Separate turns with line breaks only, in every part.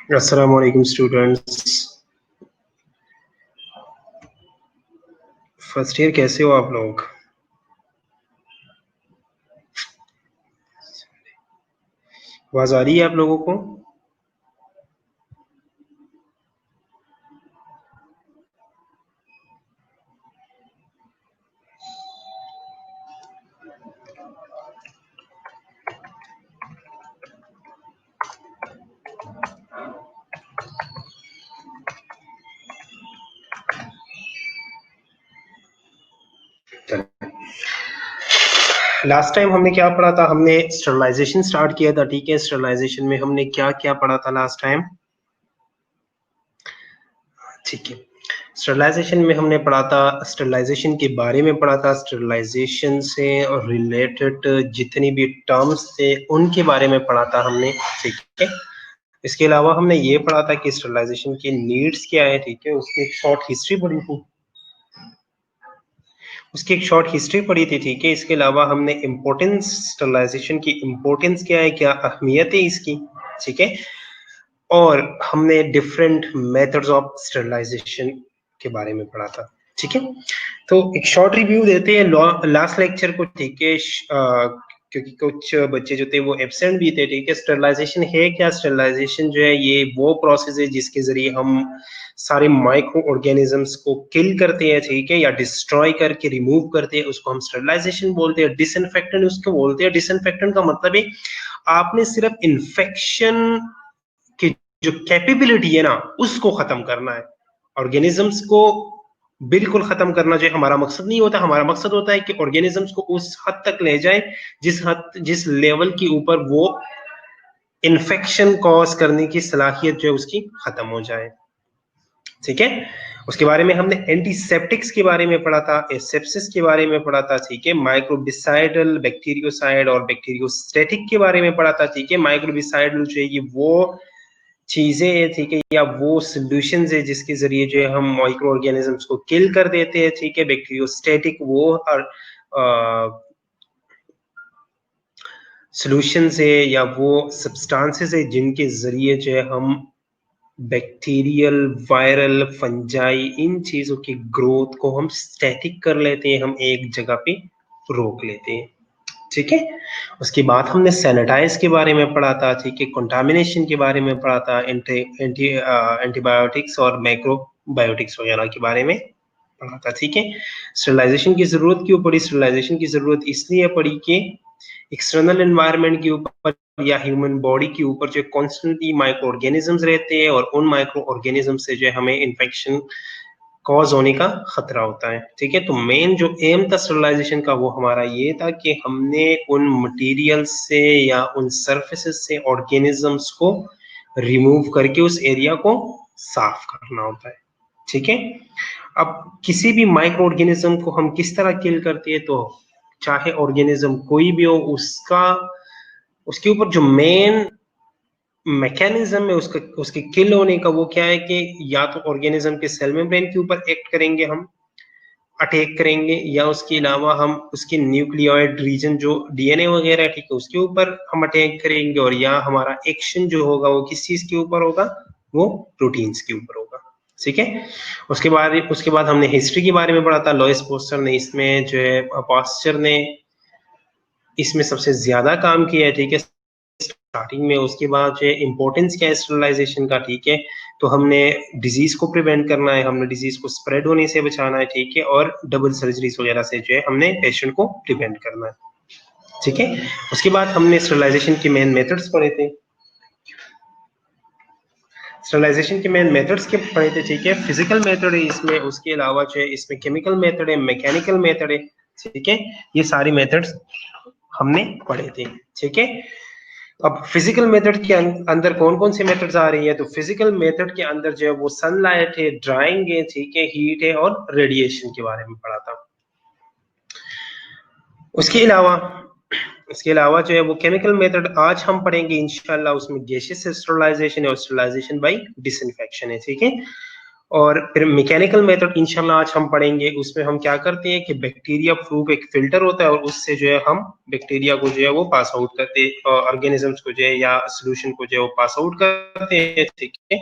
अस्सलाम वालेकुम students. First year कैसे हो आप लोग? आवाज आ रही है आप लोगों को? लास्ट टाइम हमने क्या पढ़ा था? हमने स्टरलाइजेशन स्टार्ट किया था। ठीक है, स्टरलाइजेशन में हमने क्या क्या पढ़ा था लास्ट टाइम? ठीक है, स्टरलाइजेशन में हमने पढ़ा था, स्टरलाइजेशन के बारे में पढ़ा था, स्टरलाइजेशन से रिलेटेड जितनी भी टर्म्स थे उनके बारे में पढ़ा था हमने। ठीक है, इसके अलावा हमने ये पढ़ा था कि स्टरलाइजेशन की नीड्स क्या है। ठीक है, उसकी एक शॉर्ट हिस्ट्री पढ़ी थी, उसकी एक शॉर्ट हिस्ट्री पढ़ी थी। ठीक है, इसके अलावा हमने इम्पोर्टेंस, स्टरलाइजेशन की इम्पोर्टेंस क्या है, क्या अहमियत है इसकी। ठीक है, और हमने डिफरेंट मेथड्स ऑफ स्टरलाइजेशन के बारे में पढ़ा था। ठीक है, तो एक शॉर्ट रिव्यू देते हैं लास्ट लेक्चर को। ठीक है, क्योंकि कुछ बच्चे जो थे वो एब्सेंट भी थे। ठीक है, स्टरलाइजेशन है क्या? स्टरलाइजेशन जो है ये वो प्रोसेस है जिसके जरिए हम सारे माइक्रो ऑर्गेनिजम्स को किल करते हैं। ठीक है, या डिस्ट्रॉय करके रिमूव करते हैं, उसको हम स्टरलाइजेशन बोलते हैं। डिसइंफेक्टेंट उसको बोलते हैं। डिसइंफेक्टेंट का मतलब है आपने सिर्फ इन्फेक्शन की जो कैपेबिलिटी है ना उसको खत्म करना है। ऑर्गेनिजम्स को बिल्कुल खत्म करना जो हमारा मकसद नहीं होता। हमारा मकसद होता है कि ऑर्गेनिजम्स को उस हद तक ले जाए जिस लेवल के ऊपर वो इन्फेक्शन कॉज करने की सलाहियत जो है उसकी खत्म हो जाए। ठीक है, उसके बारे में हमने एंटीसेप्टिक्स के बारे में पढ़ा था, एसेप्सिस के बारे में पढ़ा था। ठीक है, माइक्रोबिसाइडल, बैक्टीरियोसाइड और बैक्टीरियोस्टैटिक के बारे में पढ़ा था। ठीक है, माइक्रोबिसाइडल जो है ये वो चीजें हैं, ठीक है, या वो सोल्यूशन है जिसके जरिए जो है हम माइक्रो ऑर्गेनिजम्स को किल कर देते हैं। ठीक है, बैक्टीरियोस्टैटिक वो और सोल्यूशंस है या वो सब्सटेंसेस है जिनके जरिए जो है हम बैक्टीरियल, वायरल, फंजाई, इन चीजों की ग्रोथ को हम स्टैटिक कर लेते हैं, हम एक जगह पे रोक लेते हैं। ठीक है, उसके बाद हमने सैनिटाइज के बारे में पढ़ा था। ठीक है, कंटामिनेशन के बारे में पढ़ा था, एंटीबायोटिक्स और माइक्रोबायोटिक्स वगैरह के बारे में पढ़ा था। ठीक है, स्टरलाइजेशन की जरूरत क्यों पड़ी? स्टरलाइजेशन की जरूरत इसलिए पड़ी कि एक्सटर्नल एनवायरनमेंट के ऊपर या ह्यूमन बॉडी के ऊपर जो कॉन्स्टेंटली माइक्रो ऑर्गेनिजम्स रहते हैं और उन माइक्रो ऑर्गेनिज्म से जो हमें इन्फेक्शन कॉज होने का खतरा होता है। ठीक है, तो मेन जो एम था स्टरलाइजेशन का वो हमारा ये था कि हमने उन मटेरियल से या उन सर्फेसेस से ऑर्गेनिजम्स को रिमूव करके उस एरिया को साफ करना होता है। ठीक है, अब किसी भी माइक्रो ऑर्गेनिज्म को हम किस तरह किल करते हैं, तो चाहे ऑर्गेनिज्म कोई भी हो उसका उसके ऊपर जो मेन मैकेनिज्म है उसका उसके किल होने का वो क्या है कि या तो ऑर्गेनिज्म के सेल मेम्ब्रेन के ऊपर एक्ट करेंगे, हम अटैक करेंगे, या उसके अलावा हम उसके न्यूक्लियोइड रीजन जो डीएनए वगैरह ठीक है उसके ऊपर हम अटैक करेंगे, और या हमारा एक्शन जो होगा वो किस चीज के ऊपर होगा, वो प्रोटीन्स के ऊपर होगा। ठीक है, उसके बाद हमने हिस्ट्री के बारे में पढ़ा था। लॉइस पोस्टर ने इसमें जो है पास्चर ने इसमें सबसे ज्यादा काम किया है। ठीक है, स्टार्टिंग में। उसके बाद जो है इम्पोर्टेंस क्या है स्टरलाइजेशन का? ठीक है, तो हमने डिजीज को प्रिवेंट करना है, हमने डिजीज को स्प्रेड होने से बचाना है। ठीक है, और डबल सर्जरीज वगैरह से जो है हमने पेशेंट को प्रिवेंट करना है। ठीक है, उसके बाद हमने स्टरलाइजेशन के मेन मेथड्स पढ़े थे। स्टरलाइजेशन के मेन मेथड्स के पढ़े थे। ठीक है, फिजिकल मेथड है इसमें, उसके अलावा जो है इसमें केमिकल मेथड है, मैकेनिकल मेथड है। ठीक है, ये सारी मेथड्स हमने पढ़े थे। ठीक है, अब फिजिकल मेथड के अंदर कौन कौन से मेथड्स आ रही है? तो फिजिकल मेथड के अंदर जो है वो सनलाइट है, ड्राइंग है, ठीक है, हीट है और रेडिएशन के बारे में पढ़ा था। उसके अलावा जो है वो केमिकल मेथड आज हम पढ़ेंगे इंशाल्लाह, उसमें गैसेस स्टरलाइजेशन है और स्टरलाइजेशन बाय डिसइंफेक्शन है। ठीक है, और फिर मैकेनिकल मेथड इंशाल्लाह आज हम पढ़ेंगे। उसमें हम क्या करते हैं कि बैक्टीरिया प्रूफ एक फिल्टर होता है और उससे जो है हम बैक्टीरिया को जो है वो पास आउट करते हैं, ऑर्गेनिजम्स को जो है या सोल्यूशन को जो है वो पास आउट करते हैं, ठीक है।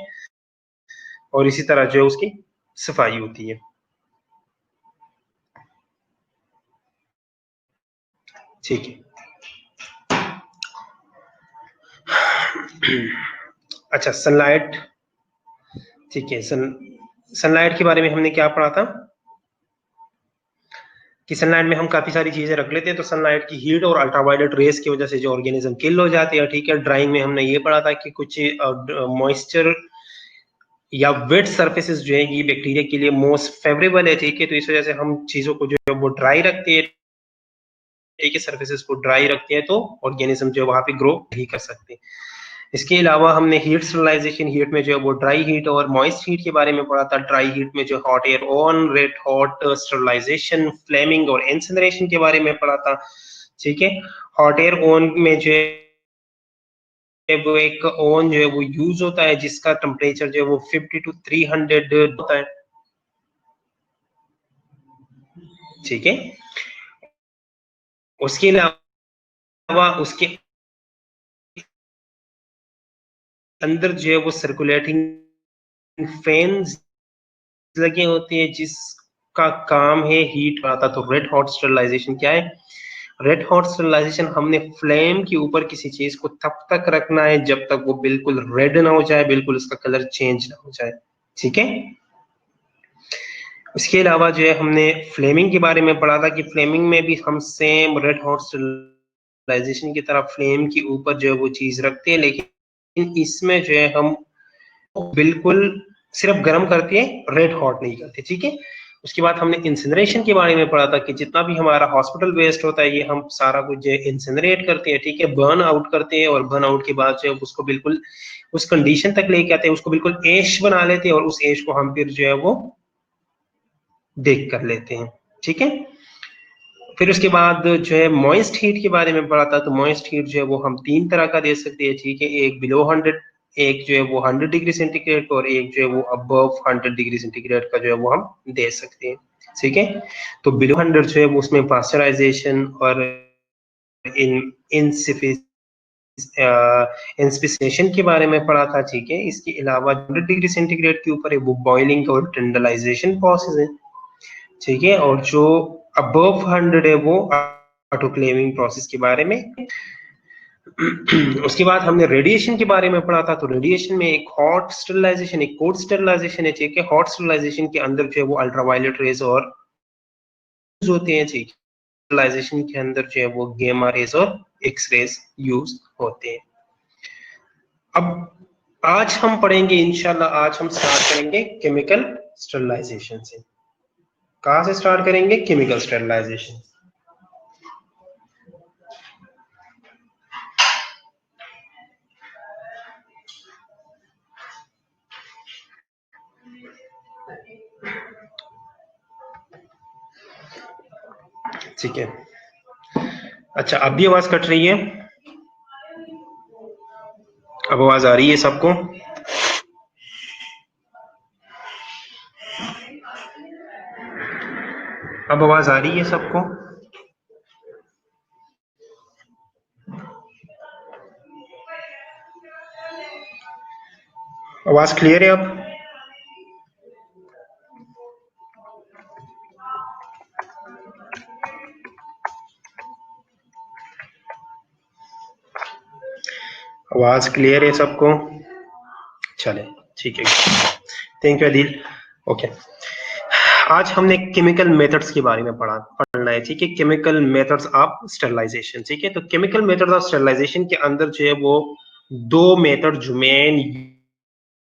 और इसी तरह जो है उसकी सफाई होती है, ठीक है। अच्छा, सनलाइट, ठीक है। सनलाइट के बारे में हमने क्या पढ़ा था कि सनलाइट में हम काफी सारी चीजें रख लेते हैं। तो सनलाइट की हीट और अल्ट्रावायलेट रेस की वजह से जो ऑर्गेनिज्म किल हो जाते हैं, ठीक है। ड्राइंग में हमने ये पढ़ा था कि कुछ मॉइस्चर या वेट सर्फेसिस जो है ये बैक्टीरिया के लिए मोस्ट फेवरेबल है, ठीक है। तो इस वजह से हम चीजों को जो है वो ड्राई रखते हैं, ठीक है। सर्फेसिस को ड्राई रखते हैं तो ऑर्गेनिज्म जो है वहां पे ग्रो नहीं कर सकते। इसके अलावा हमने हीट स्टरलाइजेशन, हीट में जो है वो ड्राई हीट और मॉइस्ट हीट के बारे में पढ़ा था। ड्राई हीट में जो hot air oven, red hot sterilization, flaming और इंसिनरेशन के बारे में पढ़ा था, ठीक है। हॉट एयर ऑन में जो है वो एक ओवन जो है वो यूज होता है जिसका टेम्परेचर जो है वो 50 to 300 होता है, ठीक है। उसके अलावा उसके अंदर जो है वो सर्कुलेटिंग फैंस लगे होते हैं जिसका काम है हीट आता। तो रेड हॉट स्टरलाइजेशन क्या है? रेड हॉट स्टरलाइजेशन हमने फ्लेम के ऊपर किसी चीज को तब तक रखना है जब तक वो बिल्कुल रेड ना हो जाए, बिल्कुल उसका कलर चेंज ना हो जाए, ठीक है। इसके अलावा जो है हमने फ्लेमिंग के बारे में पढ़ा था कि फ्लेमिंग में भी हम सेम रेड हॉट स्टरलाइजेशन की तरह फ्लेम के ऊपर जो है वो चीज रखते हैं, लेकिन इसमें जो है हम बिल्कुल सिर्फ गर्म करते हैं, रेड हॉट नहीं करते, ठीक है। उसके बाद हमने इंसिनरेशन के बारे में पढ़ा था कि जितना भी हमारा हॉस्पिटल वेस्ट होता है ये हम सारा कुछ जो है इंसिनरेट करते हैं, ठीक है। बर्न आउट करते हैं और बर्न आउट के बाद जो है उसको बिल्कुल उस कंडीशन तक लेके आते हैं, उसको बिल्कुल ऐश बना लेते हैं और उस ऐश को हम फिर जो है वो बेक कर लेते हैं, ठीक है। फिर उसके बाद जो है मॉइस्ट हीट के बारे में पढ़ा था। तो मॉइस्ट हीट जो है वो हम तीन तरह का दे सकते हैं, ठीक है। एक बिलो 100, एक जो है वो 100 डिग्री सेंटीग्रेड और एक जो है वो अबव 100 डिग्री सेंटीग्रेड का जो है वो हम दे सकते हैं, ठीक है। तो बिलो 100 जो है वो उसमें पास्चराइजेशन और इन इंस्पिसेशन के बारे में पढ़ा था, ठीक है। इसके अलावा 100 डिग्री सेंटीग्रेड के ऊपर है वो बॉइलिंग और टेंडलाइजेशन प्रोसेस है, ठीक है। और जो अबव 100 है वो ऑटोक्लेविंग प्रोसेस के बारे में। उसके बाद हमने रेडिएशन के बारे में पढ़ा था। तो रेडिएशन में एक हॉट स्टरलाइजेशन, एक कोल्ड स्टरलाइजेशन है, ठीक है। हॉट स्टरलाइजेशन के अंदर जो है वो अल्ट्रावायलेट रेज और होते हैं, ठीक है। स्टरलाइजेशन के अंदर जो है वो गामा रेज और एक्स रेज यूज होते हैं। अब आज हम पढ़ेंगे इंशाल्लाह, आज हम स्टार्ट करेंगे केमिकल स्टरलाइजेशन से। कहां से स्टार्ट करेंगे? Chemical sterilization. ठीक है। अच्छा, अब भी आवाज कट रही है? अब आवाज आ रही है सबको? अब आवाज आ रही है सबको? आवाज क्लियर है अब? आवाज क्लियर है सबको? चले, ठीक है। Thank you Adil. ओके, आज हमने केमिकल मेथड्स के बारे में पढ़ना है, ठीक है। केमिकल मेथड्स ऑफ स्टरलाइजेशन, ठीक है। तो केमिकल मेथड्स ऑफ स्टरलाइजेशन के अंदर जो है वो दो मेथड जो मेन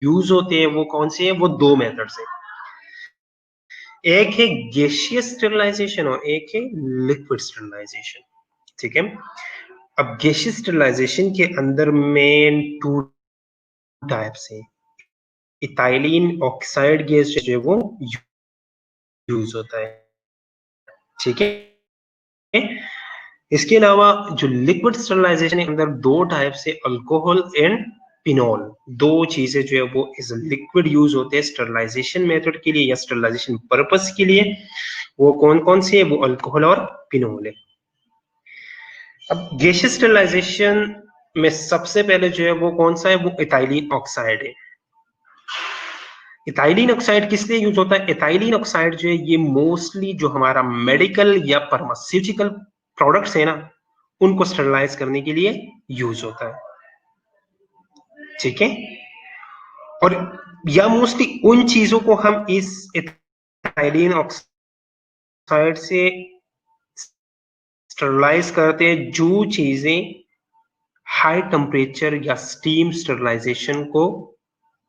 यूज होते हैं वो कौन से हैं? वो दो मेथड्स हैं। एक है गैसियस स्टरलाइजेशन और एक है लिक्विड स्टरलाइजेशन, ठीक है। अब गैसियस स्टरलाइजेशन के अंदर मेन टू टाइप्स हैं। इथाइलिन ऑक्साइड गैस जो है वो यूज होता है, ठीक है। इसके अलावा जो लिक्विड स्टरलाइजेशन के अंदर दो टाइप से, अल्कोहल एंड पिनोल, दो चीजें जो है वो इस लिक्विड यूज होते हैं स्टरलाइजेशन मेथड के लिए या स्टरलाइजेशन पर्पस के लिए। वो कौन कौन से है? वो अल्कोहल और पिनोल है। अब गैसियस स्टरलाइजेशन में सबसे पहले जो है वो कौन सा है? वो इथाइलिन ऑक्साइड है। इथाइलिन ऑक्साइड किस लिए यूज होता है? इथाइलिन ऑक्साइड जो है ये मोस्टली जो हमारा मेडिकल या फार्मास्यूटिकल प्रोडक्ट्स है ना, उनको स्टरलाइज करने के लिए यूज होता है, ठीक है। और या मोस्टली उन चीजों को हम इस इथाइलिन ऑक्साइड से स्टरलाइज करते हैं जो चीजें हाई टेम्परेचर या स्टीम स्टरलाइजेशन को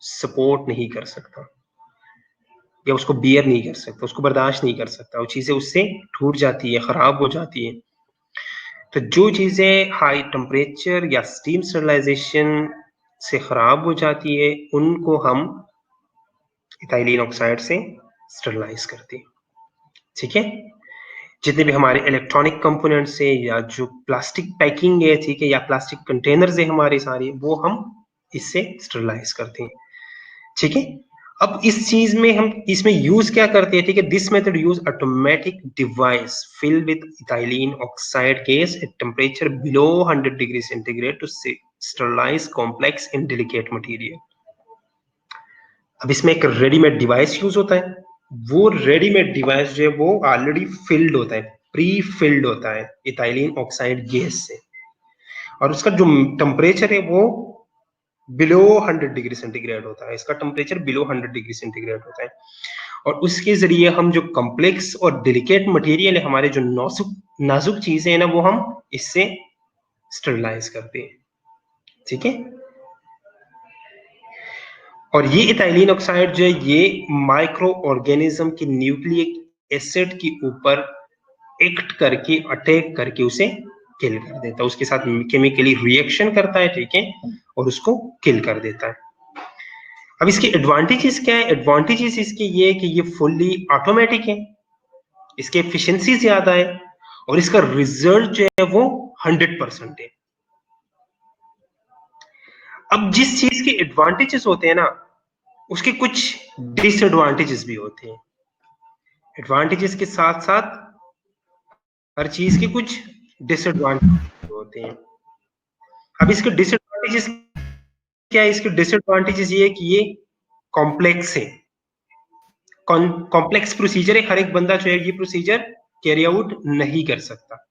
सपोर्ट नहीं कर सकता या उसको बियर नहीं कर सकता, उसको बर्दाश्त नहीं कर सकता, वो चीजें उससे टूट जाती है, खराब हो जाती है। तो जो चीजें हाई टेम्परेचर या स्टीम स्टरलाइजेशन से खराब हो जाती है उनको हम इथाइलिन ऑक्साइड से स्टरलाइज करते हैं, ठीक है। जितने भी हमारे इलेक्ट्रॉनिक कंपोनेंट्स है या जो प्लास्टिक पैकिंग है, ठीक है, या प्लास्टिक कंटेनर्स है हमारे सारे, वो हम इससे स्टरलाइज करते हैं, ठीक है। अब इस चीज में हम इसमें यूज क्या करते हैं, ठीक है। This method use automatic device filled with ethylene oxide gas at temperature below 100 degree centigrade to sterilize complex in delicate material. अब इसमें एक रेडीमेड डिवाइस यूज होता है। वो रेडीमेड डिवाइस जो है वो ऑलरेडी फिल्ड होता है, प्री फिल्ड होता है इथाइलिन ऑक्साइड गैस से, और उसका जो टेम्परेचर है वो बिलो 100 डिग्री सेंटीग्रेड होता है। इसका टेम्परेचर बिलो 100 डिग्री सेंटीग्रेड होता है, और उसके जरिए हम जो कॉम्प्लेक्स और डेलिकेट मटेरियल है, हमारे जो नाजुक नाजुक चीजें हैं ना, वो हम इससे स्टरलाइज करते हैं, ठीक है। और ये इथाइलिन ऑक्साइड जो है ये माइक्रो ऑर्गेनिज्म की न्यूक्लिक एसिड के ऊपर एक्ट करके, अटैक करके उसे किल कर देता है, उसके साथ केमिकली रिएक्शन करता है, ठीक है, और उसको किल कर देता है। अब इसके एडवांटेजेस क्या है? एडवांटेजेस इसके ये है कि ये फुल्ली ऑटोमेटिक है, इसकी एफिशिएंसी ज्यादा है, और इसका रिजल्ट जो है वो 100% है। अब जिस चीज के एडवांटेजेस होते हैं ना, उसके कुछ डिसएडवांटेजेस भी होते हैं। एडवांटेजेस के साथ साथ हर चीज के कुछ डिसएडवांटेजेस होते हैं। अब इसके डिसएडवांटेजेस क्या है? इसके डिसएडवांटेजेस ये है कि ये कॉम्प्लेक्स है, कॉम्प्लेक्स प्रोसीजर है, हर एक बंदा जो है ये प्रोसीजर कैरी आउट नहीं कर सकता।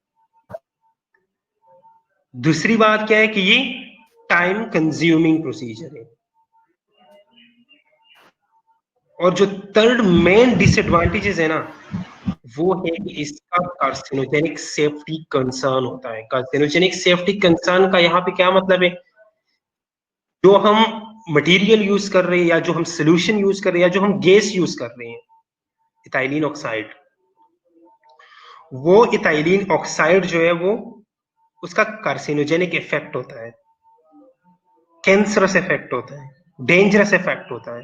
दूसरी बात क्या है कि ये टाइम कंज्यूमिंग प्रोसीजर है। और जो थर्ड मेन डिसएडवांटेजेस है ना, वो है कि इसका कार्सिनोजेनिक सेफ्टी कंसर्न होता है। कार्सिनोजेनिक सेफ्टी कंसर्न का यहाँ पे क्या मतलब है? जो हम मटेरियल यूज कर रहे हैं या जो हम सोल्यूशन यूज कर रहे हैं या जो हम गैस यूज कर रहे हैं, इथाइलिन ऑक्साइड, वो इथाइलिन ऑक्साइड जो है वो उसका कार्सिनोजेनिक इफेक्ट होता है, कैंसरस इफेक्ट होता है, डेंजरस इफेक्ट होता है।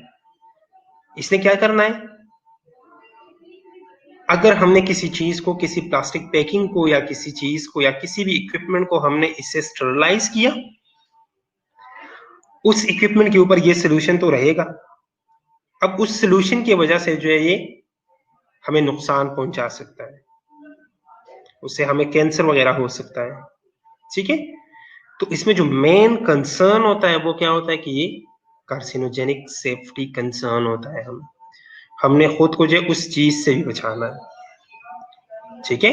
इसने क्या करना है? अगर हमने किसी चीज को, किसी प्लास्टिक पैकिंग को या किसी चीज को या किसी भी इक्विपमेंट को हमने इससे स्टरलाइज किया, उस इक्विपमेंट के ऊपर ये सोल्यूशन तो रहेगा। अब उस सोल्यूशन की वजह से जो है ये हमें नुकसान पहुंचा सकता है, उससे हमें कैंसर वगैरह हो सकता है, ठीक है। तो इसमें जो मेन कंसर्न होता है वो क्या होता है कि ये कार्सिनोजेनिक सेफ्टी कंसर्न होता है। हमने खुद को जो उस चीज से भी बचाना है, ठीक है।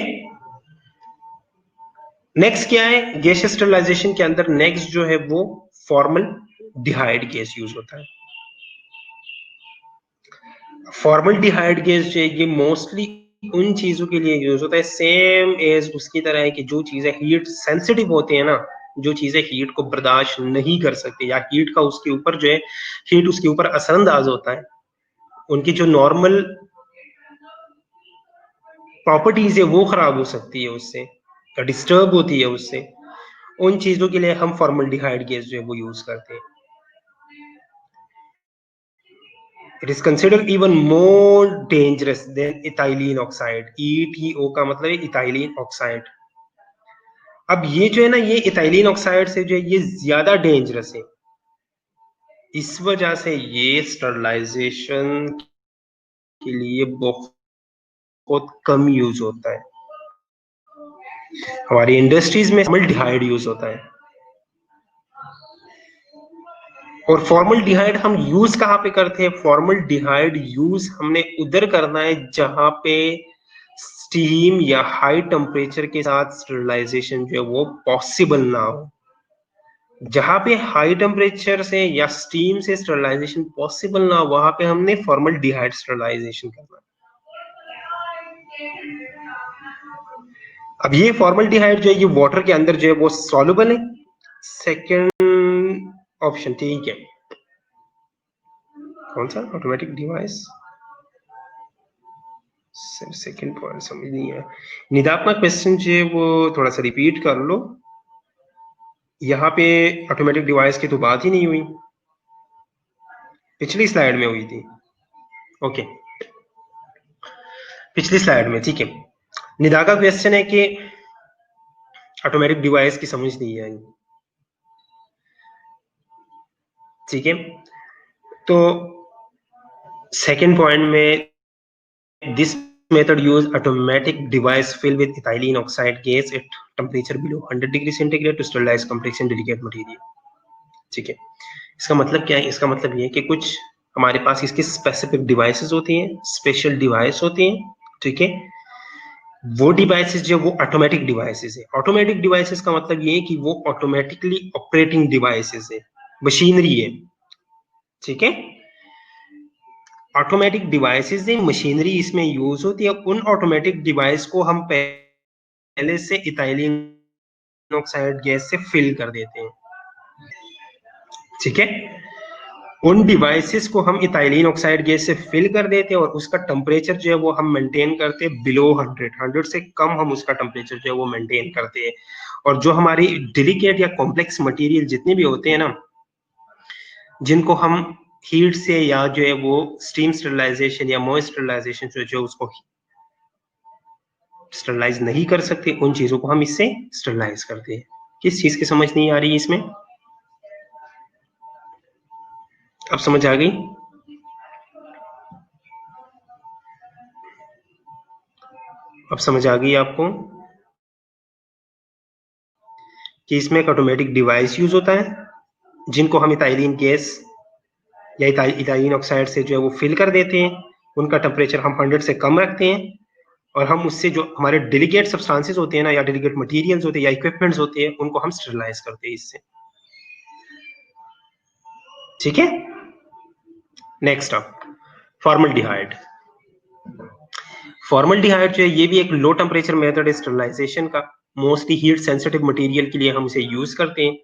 नेक्स्ट क्या है? गैस स्टरलाइजेशन के अंदर नेक्स्ट जो है वो फॉर्मल डिहाइड गैस यूज होता है। फॉर्मल डिहाइड गैस जो है ये मोस्टली उन चीजों के लिए यूज होता है, सेम एज उसकी तरह है कि जो चीजें हीट सेंसिटिव होती है ना, जो चीजें हीट को बर्दाश्त नहीं कर सकती या हीट का उसके ऊपर जो है हीट उसके ऊपर असरअंदाज होता है, उनकी जो नॉर्मल प्रॉपर्टीज है वो खराब हो सकती है उससे, या डिस्टर्ब होती है उससे। उन चीजों के लिए हम फॉर्मल्डिहाइड गैस जो है वो यूज करते हैं। It is considered even more dangerous than ethylene oxide. ETO का मतलब है इथाइलिन ऑक्साइड। अब ये जो है ना, ये इथाइलिन ऑक्साइड से जो है ये ज्यादा डेंजरस है। इस वजह से ये स्टरलाइजेशन के लिए बहुत कम यूज होता है। हमारी इंडस्ट्रीज में फॉर्मल्डिहाइड यूज होता है, और फॉर्मल्डिहाइड हम यूज कहाँ पे करते हैं? फॉर्मल्डिहाइड यूज हमने उधर करना है जहां पे स्टीम या हाई टेम्परेचर के साथ स्टरलाइजेशन जो है वो पॉसिबल ना हो। जहां पे हाई टेम्परेचर से या स्टीम से स्टरलाइजेशन पॉसिबल ना हो, वहां पे हमने फॉर्मल्डिहाइड स्टरलाइजेशन करना है। अब ये फॉर्मल्डिहाइड जो है ये वाटर के अंदर जो है वो सॉल्युबल है। सेकेंड ऑप्शन ठीक है। कौन सा ऑटोमेटिक डिवाइस? सेकेंड पॉइंट समझ नहीं है। निदात्मा क्वेश्चन जो है वो थोड़ा सा रिपीट कर लो। यहाँ पे ऑटोमेटिक डिवाइस की तो बात ही नहीं हुई, पिछली स्लाइड में हुई थी। ओके, पिछली स्लाइड में, ठीक है। निदा का क्वेश्चन है कि ऑटोमेटिक डिवाइस की समझ नहीं आई, ठीक है। तो सेकेंड पॉइंट में this method use automatic device filled with ethylene oxide gas at temperature below 100 degree centigrade to sterilize complex and delicate material। ठीक है, इसका मतलब क्या है? इसका मतलब ये है कि कुछ हमारे पास इसके स्पेसिफिक डिवाइसेस होती हैं, स्पेशल डिवाइस होती हैं, ठीक है। वो डिवाइसेस जो वो ऑटोमेटिक डिवाइसेस है। ऑटोमेटिक डिवाइसेस का मतलब ये है कि वो ऑटोमेटिकली ऑपरेटिंग डिवाइसेस है, मशीनरी है, ठीक है। ऑटोमेटिक डिवाइसेस है, मशीनरी इसमें यूज होती है। उन ऑटोमेटिक डिवाइस को हम पहले से इथाइलिन ऑक्साइड गैस से फिल कर देते हैं, ठीक है। उन डिवाइसेस को हम इथाइलिन ऑक्साइड गैस से फिल कर देते हैं और उसका टेम्परेचर जो है वो हम मेंटेन करते हैं बिलो 100 से कम हम उसका टेम्परेचर जो है वो मेंटेन करते हैं। और जो हमारी डेलिकेट या कॉम्प्लेक्स मटेरियल जितने भी होते हैं ना, जिनको हम हीट से या जो है वो स्टीम स्टरलाइजेशन या मॉइस्ट स्टरलाइजेशन जो उसको स्टरलाइज नहीं कर सकते, उन चीजों को हम इससे स्टरलाइज करते हैं। किस चीज की समझ नहीं आ रही है इसमें? अब समझ आ गई? अब समझ आ गई आपको कि इसमें एक ऑटोमेटिक डिवाइस यूज होता है, जिनको हम इथाइलिन गैस या इथाइलिन ऑक्साइड से जो है वो फिल कर देते हैं। उनका टेम्परेचर हम 100 से कम रखते हैं और हम उससे जो हमारे डेलिकेट सब्सटेंसेस होते हैं ना, या डेलिकेट मटेरियल्स होते हैं या इक्विपमेंट्स होते हैं, उनको हम स्टरलाइज करते हैं इससे, ठीक है। Next up, formaldehyde. फॉर्मल्डिहाइड जो है ये भी एक लो टेम्परेचर मेथड है स्टरलाइजेशन का। मोस्टली हीट सेंसिटिव मटेरियल के लिए हम इसे यूज करते हैं,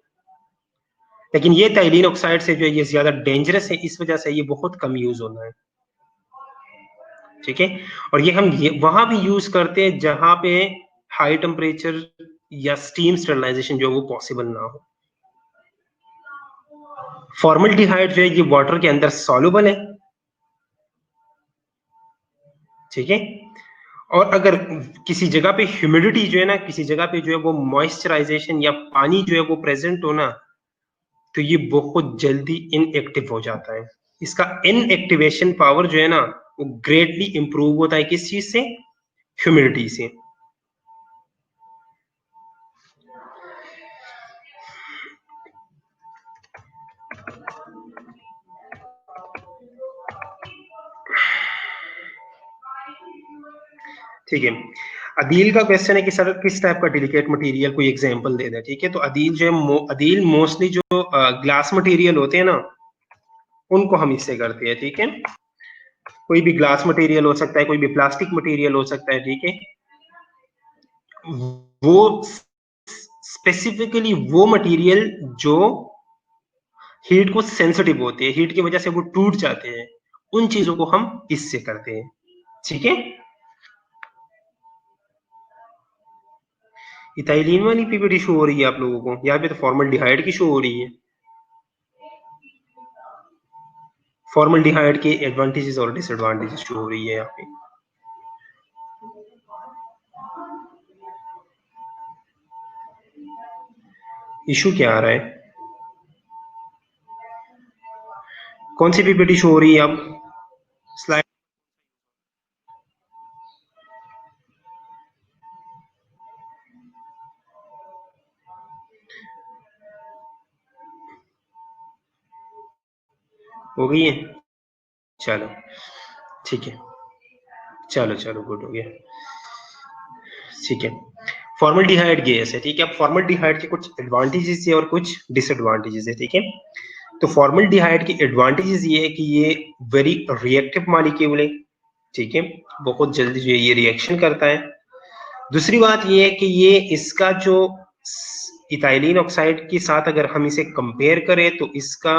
लेकिन ये इथाइलिन ऑक्साइड से जो है ये ज्यादा डेंजरस है, इस वजह से ये बहुत कम यूज होना है, ठीक है। और ये हम वहां भी यूज करते हैं जहां पे हाई टेम्परेचर या स्टीम स्टरलाइजेशन जो है वो पॉसिबल ना हो। फॉर्मल्डिहाइड जो है ये वाटर के अंदर सॉल्युबल है, ठीक है। और अगर किसी जगह पे ह्यूमिडिटी जो है ना, किसी जगह पे जो है वो मॉइस्चराइजेशन या पानी जो है वो प्रेजेंट हो ना, तो ये बहुत जल्दी इनएक्टिव हो जाता है। इसका इनएक्टिवेशन पावर जो है ना वो ग्रेटली इंप्रूव होता है, किस चीज से? ह्यूमिडिटी से। ठीक है। अदील का क्वेश्चन है कि सर किस टाइप का डेलिकेट मटेरियल, कोई एग्जांपल दे दे, ठीक है। तो अदील जो है अदील मोस्टली जो ग्लास मटेरियल होते हैं ना, उनको हम इससे करते हैं, ठीक है। कोई भी ग्लास मटेरियल हो सकता है, कोई भी प्लास्टिक मटेरियल हो सकता है, ठीक है। वो स्पेसिफिकली वो मटेरियल जो हीट को सेंसिटिव होते हैं, हीट की वजह से वो टूट जाते हैं, उन चीजों को हम इससे करते हैं, ठीक है। इथाइलिन वाली पीपीटी शो हो रही है आप लोगों को? यहाँ पे तो फॉर्मल्डिहाइड की शो हो रही है। फॉर्मल्डिहाइड के एडवांटेजेस और डिसएडवांटेजेस शो हो रही है यहाँ पे। इशू क्या आ रहा है? कौन सी पीपीटी शो हो रही है अब? स्लाइड हो गई है? चलो ठीक है, चलो चलो गुड हो गया। ठीक है, फॉर्मल्डिहाइड गैस है, ठीक है। अब फॉर्मल्डिहाइड के कुछ एडवांटेजेस है और कुछ डिसएडवांटेजेस है, ठीक है। तो फॉर्मल्डिहाइड के एडवांटेजेस ये है कि ये वेरी रिएक्टिव मॉलिक्यूल है, ठीक है, बहुत जल्दी जो है ये रिएक्शन करता है। दूसरी बात ये है कि ये इसका जो इथाइलिन ऑक्साइड के साथ अगर हम इसे कंपेयर करें तो इसका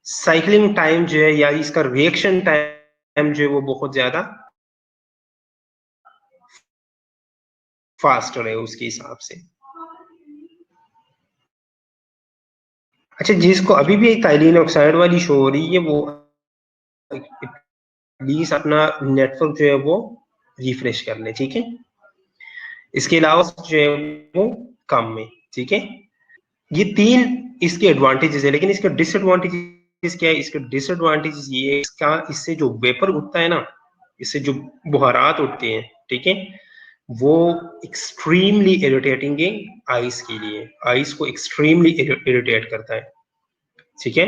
साइक्लिंग टाइम जो है या इसका रिएक्शन टाइम जो है वो बहुत ज्यादा फास्टर है उसके हिसाब से। अच्छा, जिसको अभी भी इथाइलिन ऑक्साइड वाली शो हो रही है वो प्लीज अपना नेटवर्क जो है वो रिफ्रेश कर ले, ठीक है। इसके अलावा जो है वो कम में, ठीक है। ये तीन इसके एडवांटेजेस है, लेकिन इसके डिसएडवांटेजेस क्या है? इसके डिसएडवांटेजेस ये है, इसका इससे जो वेपर उठता है ना, इससे जो बुहारात उठते हैं, ठीक है, वो एक्सट्रीमली इरिटेटिंग है आइस के लिए, आइस को एक्सट्रीमली इरिटेट करता है, ठीक है।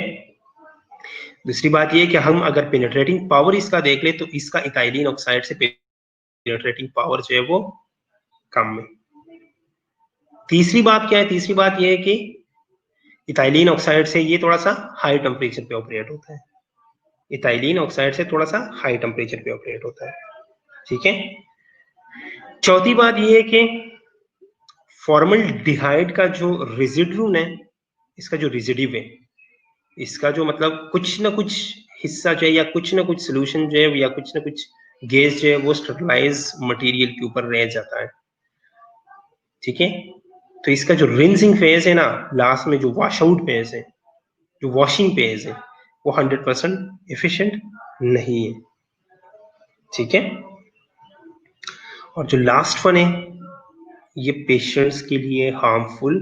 दूसरी बात ये कि हम अगर पेनिट्रेटिंग पावर इसका देख ले तो इसका इथाइलिन ऑक्साइड से पेनिट्रेटिंग पावर जो है वो कम है। तीसरी बात क्या है? तीसरी बात ये है कि इथाइलिन ऑक्साइड से ये थोड़ा सा हाई टेम्परेचर पे ऑपरेट होता है, इथाइलिन ऑक्साइड से थोड़ा सा हाई टेम्परेचर पे ऑपरेट होता है, ठीक है। चौथी बात ये है कि फॉर्मल्डिहाइड का जो रेजिड्यू है, इसका जो रेजिड्यू है, इसका जो मतलब कुछ ना कुछ हिस्सा जो है या कुछ ना कुछ सोल्यूशन जो है या कुछ ना कुछ गैस जो है वो स्टरलाइज मटेरियल के ऊपर रह जाता है, ठीक है। तो इसका जो रिंसिंग फेज है ना, लास्ट में जो वॉश आउट फेज है, जो वॉशिंग फेज है, वो 100% एफिशिएंट नहीं है, ठीक है। और जो लास्ट वन है, ये पेशेंट्स के लिए हार्मफुल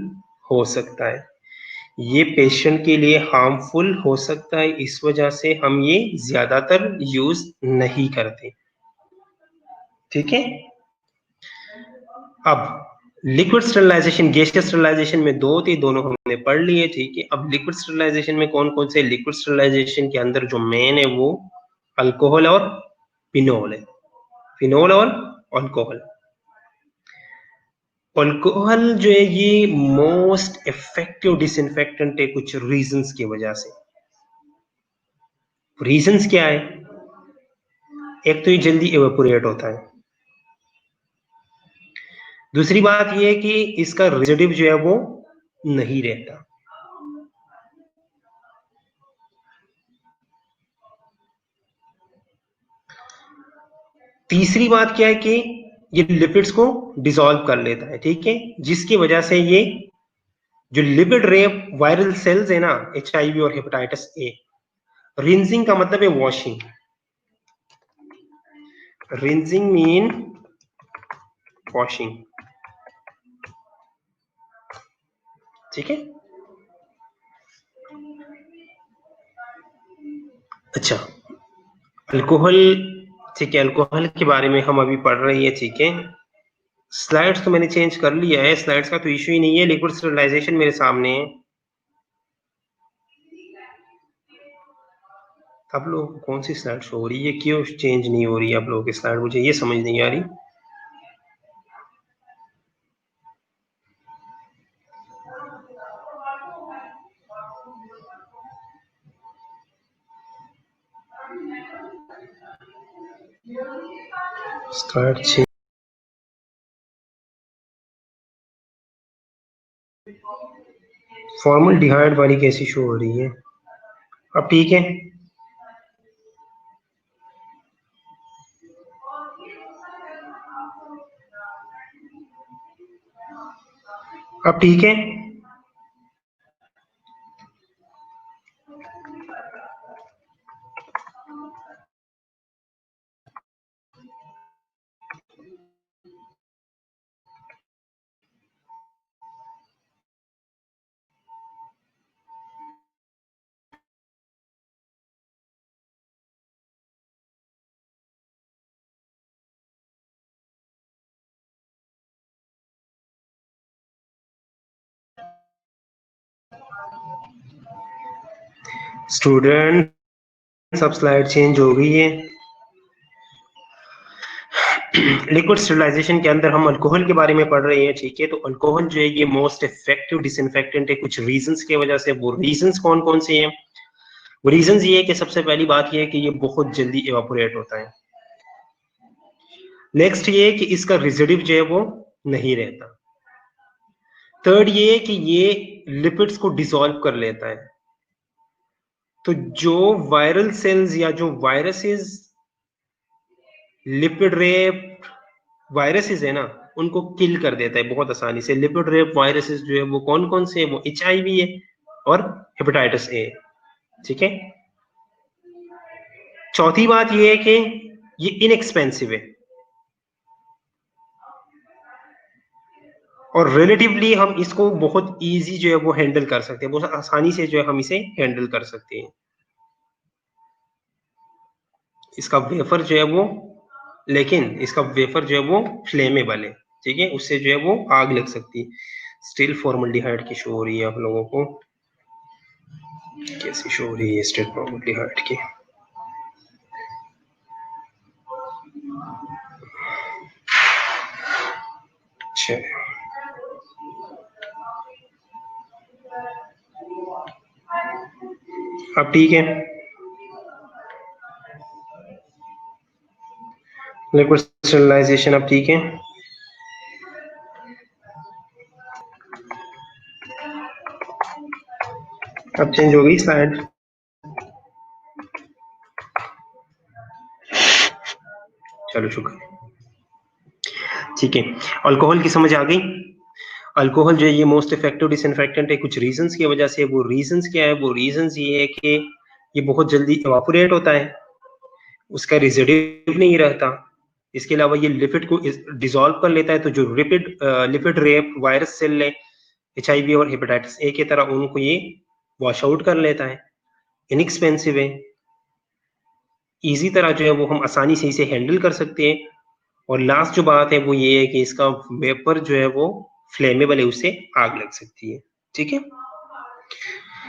हो सकता है, ये पेशेंट के लिए हार्मफुल हो सकता है, इस वजह से हम ये ज्यादातर यूज नहीं करते, ठीक है। अब लिक्विड स्टरलाइजेशन, गैसियस स्टरलाइजेशन में दो थे, दोनों हमने पढ़ लिए, ठीक है। अब लिक्विड स्टरलाइजेशन में कौन कौन से? लिक्विड स्टरलाइजेशन के अंदर जो मेन है वो अल्कोहल और फिनोल है, फिनोल और अल्कोहल। अल्कोहल जो है ये मोस्ट इफेक्टिव डिसइंफेक्टेंट है कुछ रीजंस की वजह से। रीजंस क्या है? एक तो ये जल्दी इवेपोरेट होता है, दूसरी बात ये है कि इसका रेजिड्यू जो है वो नहीं रहता, तीसरी बात क्या है कि ये लिपिड्स को डिसॉल्व कर लेता है, ठीक है, जिसकी वजह से ये जो लिपिड रेप वायरल सेल्स है ना, HIV और हेपेटाइटिस ए, रिंजिंग का मतलब है वॉशिंग, रिंजिंग मीन वॉशिंग, ठीक है। अच्छा, अल्कोहल, ठीक है, अल्कोहल के बारे में हम अभी पढ़ रहे हैं, ठीक है। स्लाइड्स तो मैंने चेंज कर लिया है, स्लाइड्स का तो इशू ही नहीं है, लिक्विड स्टरलाइजेशन मेरे सामने है। आप लोग कौन सी स्लाइड शो हो रही है, क्यों चेंज नहीं हो रही है आप लोगों की स्लाइड, मुझे ये समझ नहीं आ रही। स्लाइड चेंज, फॉर्मल्डिहाइड वाली कैसी शो हो रही है? अब ठीक है, अब ठीक है। स्टूडेंट सब स्लाइड चेंज हो गई है। लिक्विड स्टरलाइजेशन के अंदर हम अल्कोहल के बारे में पढ़ रहे हैं, ठीक है। तो अल्कोहल जो है ये मोस्ट इफेक्टिव डिसइंफेक्टेंट है कुछ रीजंस की वजह से। वो रीजंस कौन कौन से हैं? वो रीजंस ये है कि सबसे पहली बात ये है कि ये बहुत जल्दी इवापोरेट होता है। नेक्स्ट ये है कि इसका रेसिड्यू जो है वो नहीं रहता। थर्ड ये है कि ये लिपिड्स को डिसॉल्व कर लेता है। तो जो वायरल सेल्स या जो वायरसेस लिपिड रेप वायरसेस है ना, उनको किल कर देता है बहुत आसानी से। लिपिड रेप वायरसेस जो है वो कौन कौन से है? वो HIV है और हेपेटाइटिस A, ठीक है। चौथी बात ये है कि ये इनएक्सपेंसिव है और रिलेटिवली हम इसको बहुत इजी जो है वो हैंडल कर सकते हैं, बहुत आसानी से जो है हम इसे हैंडल कर सकते हैं। इसका वेफर जो है वो, लेकिन इसका वेफर जो है वो फ्लेमेबल है, ठीक है। उससे जो है वो आग लग सकती है। स्टिल फॉर्मल्डिहाइड की शो हो रही है आप लोगों को, कैसी शो हो रही है स्टिल फॉर्मल्डिहाइड की? अच्छा, अब ठीक है। लिक्विड स्टरलाइजेशन अब ठीक है। अब चेंज हो गई स्लाइड। चलो शुक्र, ठीक है। अल्कोहल की समझ आ गई। अल्कोहल जो है ये मोस्ट इफेक्टिव डिसइंफेक्टेंट है कुछ रीजंस की वजह से। वो रीजंस क्या है? वो रीजंस ये है कि ये बहुत जल्दी इवापोरेट होता है, उसका रेसिड्यू नहीं रहता। इसके अलावा ये लिपिड को डिसॉल्व कर लेता है। तो जो लिपिड रेप वायरस सेल है HIV और हेपेटाइटिस A की तरह, उनको ये वॉश आउट कर लेता है। इनएक्सपेंसिव है, इजी तरह जो है वो हम आसानी से इसे हैंडल कर सकते हैं। और लास्ट जो बात है वो ये है कि इसका वेपर जो है वो फ्लेमेबल है, उससे आग लग सकती है, ठीक है।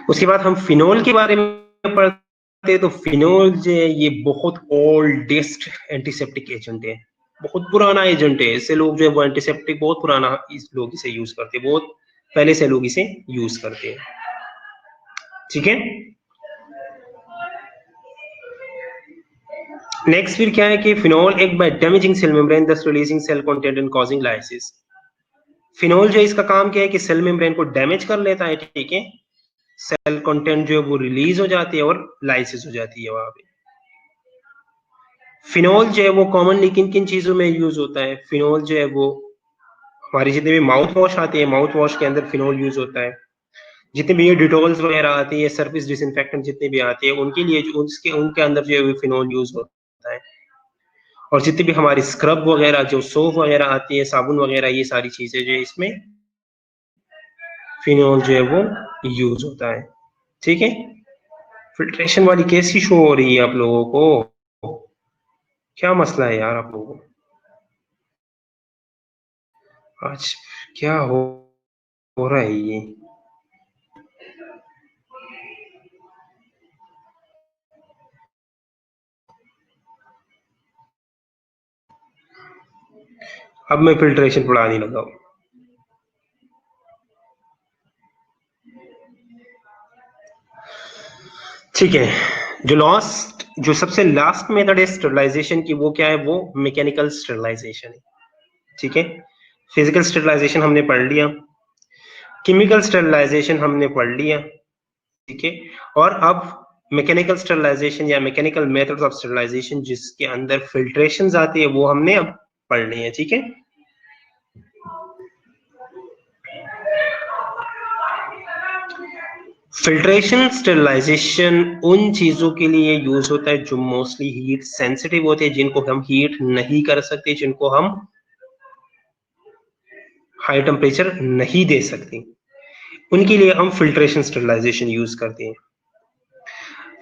उसके बाद हम फिनोल के बारे में पढ़ते हैं। तो फिनोल जो है ये बहुत ओल्डेस्ट एंटीसेप्टिक एजेंट है, बहुत पुराना एजेंट है। इससे लोग जो है वो एंटीसेप्टिक बहुत पुराना लोग इसे यूज करते हैं, बहुत पहले से लोग इसे यूज करते हैं, ठीक है। नेक्स्ट फिर क्या है कि फिनोल एक by damaging cell membrane thus releasing cell content and causing lysis. Phenol जो है इसका काम क्या है कि सेल मेम्ब्रेन को डैमेज कर लेता है, ठीक है। सेल कंटेंट जो है वो रिलीज हो जाती है और लाइसिस हो जाती है वहां पे। फिनोल जो है वो कॉमनली किन किन चीजों में यूज होता है? फिनोल जो है वो हमारे जितने भी माउथ वॉश आते हैं, माउथ वॉश के अंदर फिनोल यूज होता है। जितने भी ये डिटॉल्स वगैरह आती है, सर्फेस डिसइंफेक्टेंट जितने भी आते हैं, उनके लिए जो उसके उनके अंदर जो है फिनोल यूज होता है। और जितने भी हमारी स्क्रब वगैरह, जो सोप वगैरह आती है, साबुन वगैरह, ये सारी चीजें जो है इसमें फिनोल जो है वो यूज होता है, ठीक है। फिल्ट्रेशन वाली कैसी शो हो रही है आप लोगों को? क्या मसला है यार आप लोगों को आज? क्या हो रहा है ये? अब मैं फिल्ट्रेशन पढ़ाने लगा हूं, ठीक है। जो सबसे लास्ट मेथड है स्टरलाइजेशन की, वो क्या है? वो मैकेनिकल स्टरलाइजेशन है, ठीक है। फिजिकल स्टरलाइजेशन हमने पढ़ लिया, केमिकल स्टरलाइजेशन हमने पढ़ लिया, ठीक है। और अब मैकेनिकल स्टरलाइजेशन या मैकेनिकल मेथड्स ऑफ स्टरलाइजेशन जिसके अंदर फिल्ट्रेशन आती है, वो हमने अब पढ़नी है, ठीक है। फिल्ट्रेशन स्टरलाइजेशन उन चीजों के लिए यूज होता है जो मोस्टली हीट सेंसिटिव होते हैं, जिनको हम हीट नहीं कर सकते, जिनको हम हाई टेम्परेचर नहीं दे सकते, उनके लिए हम फिल्ट्रेशन स्टरलाइजेशन यूज करते हैं।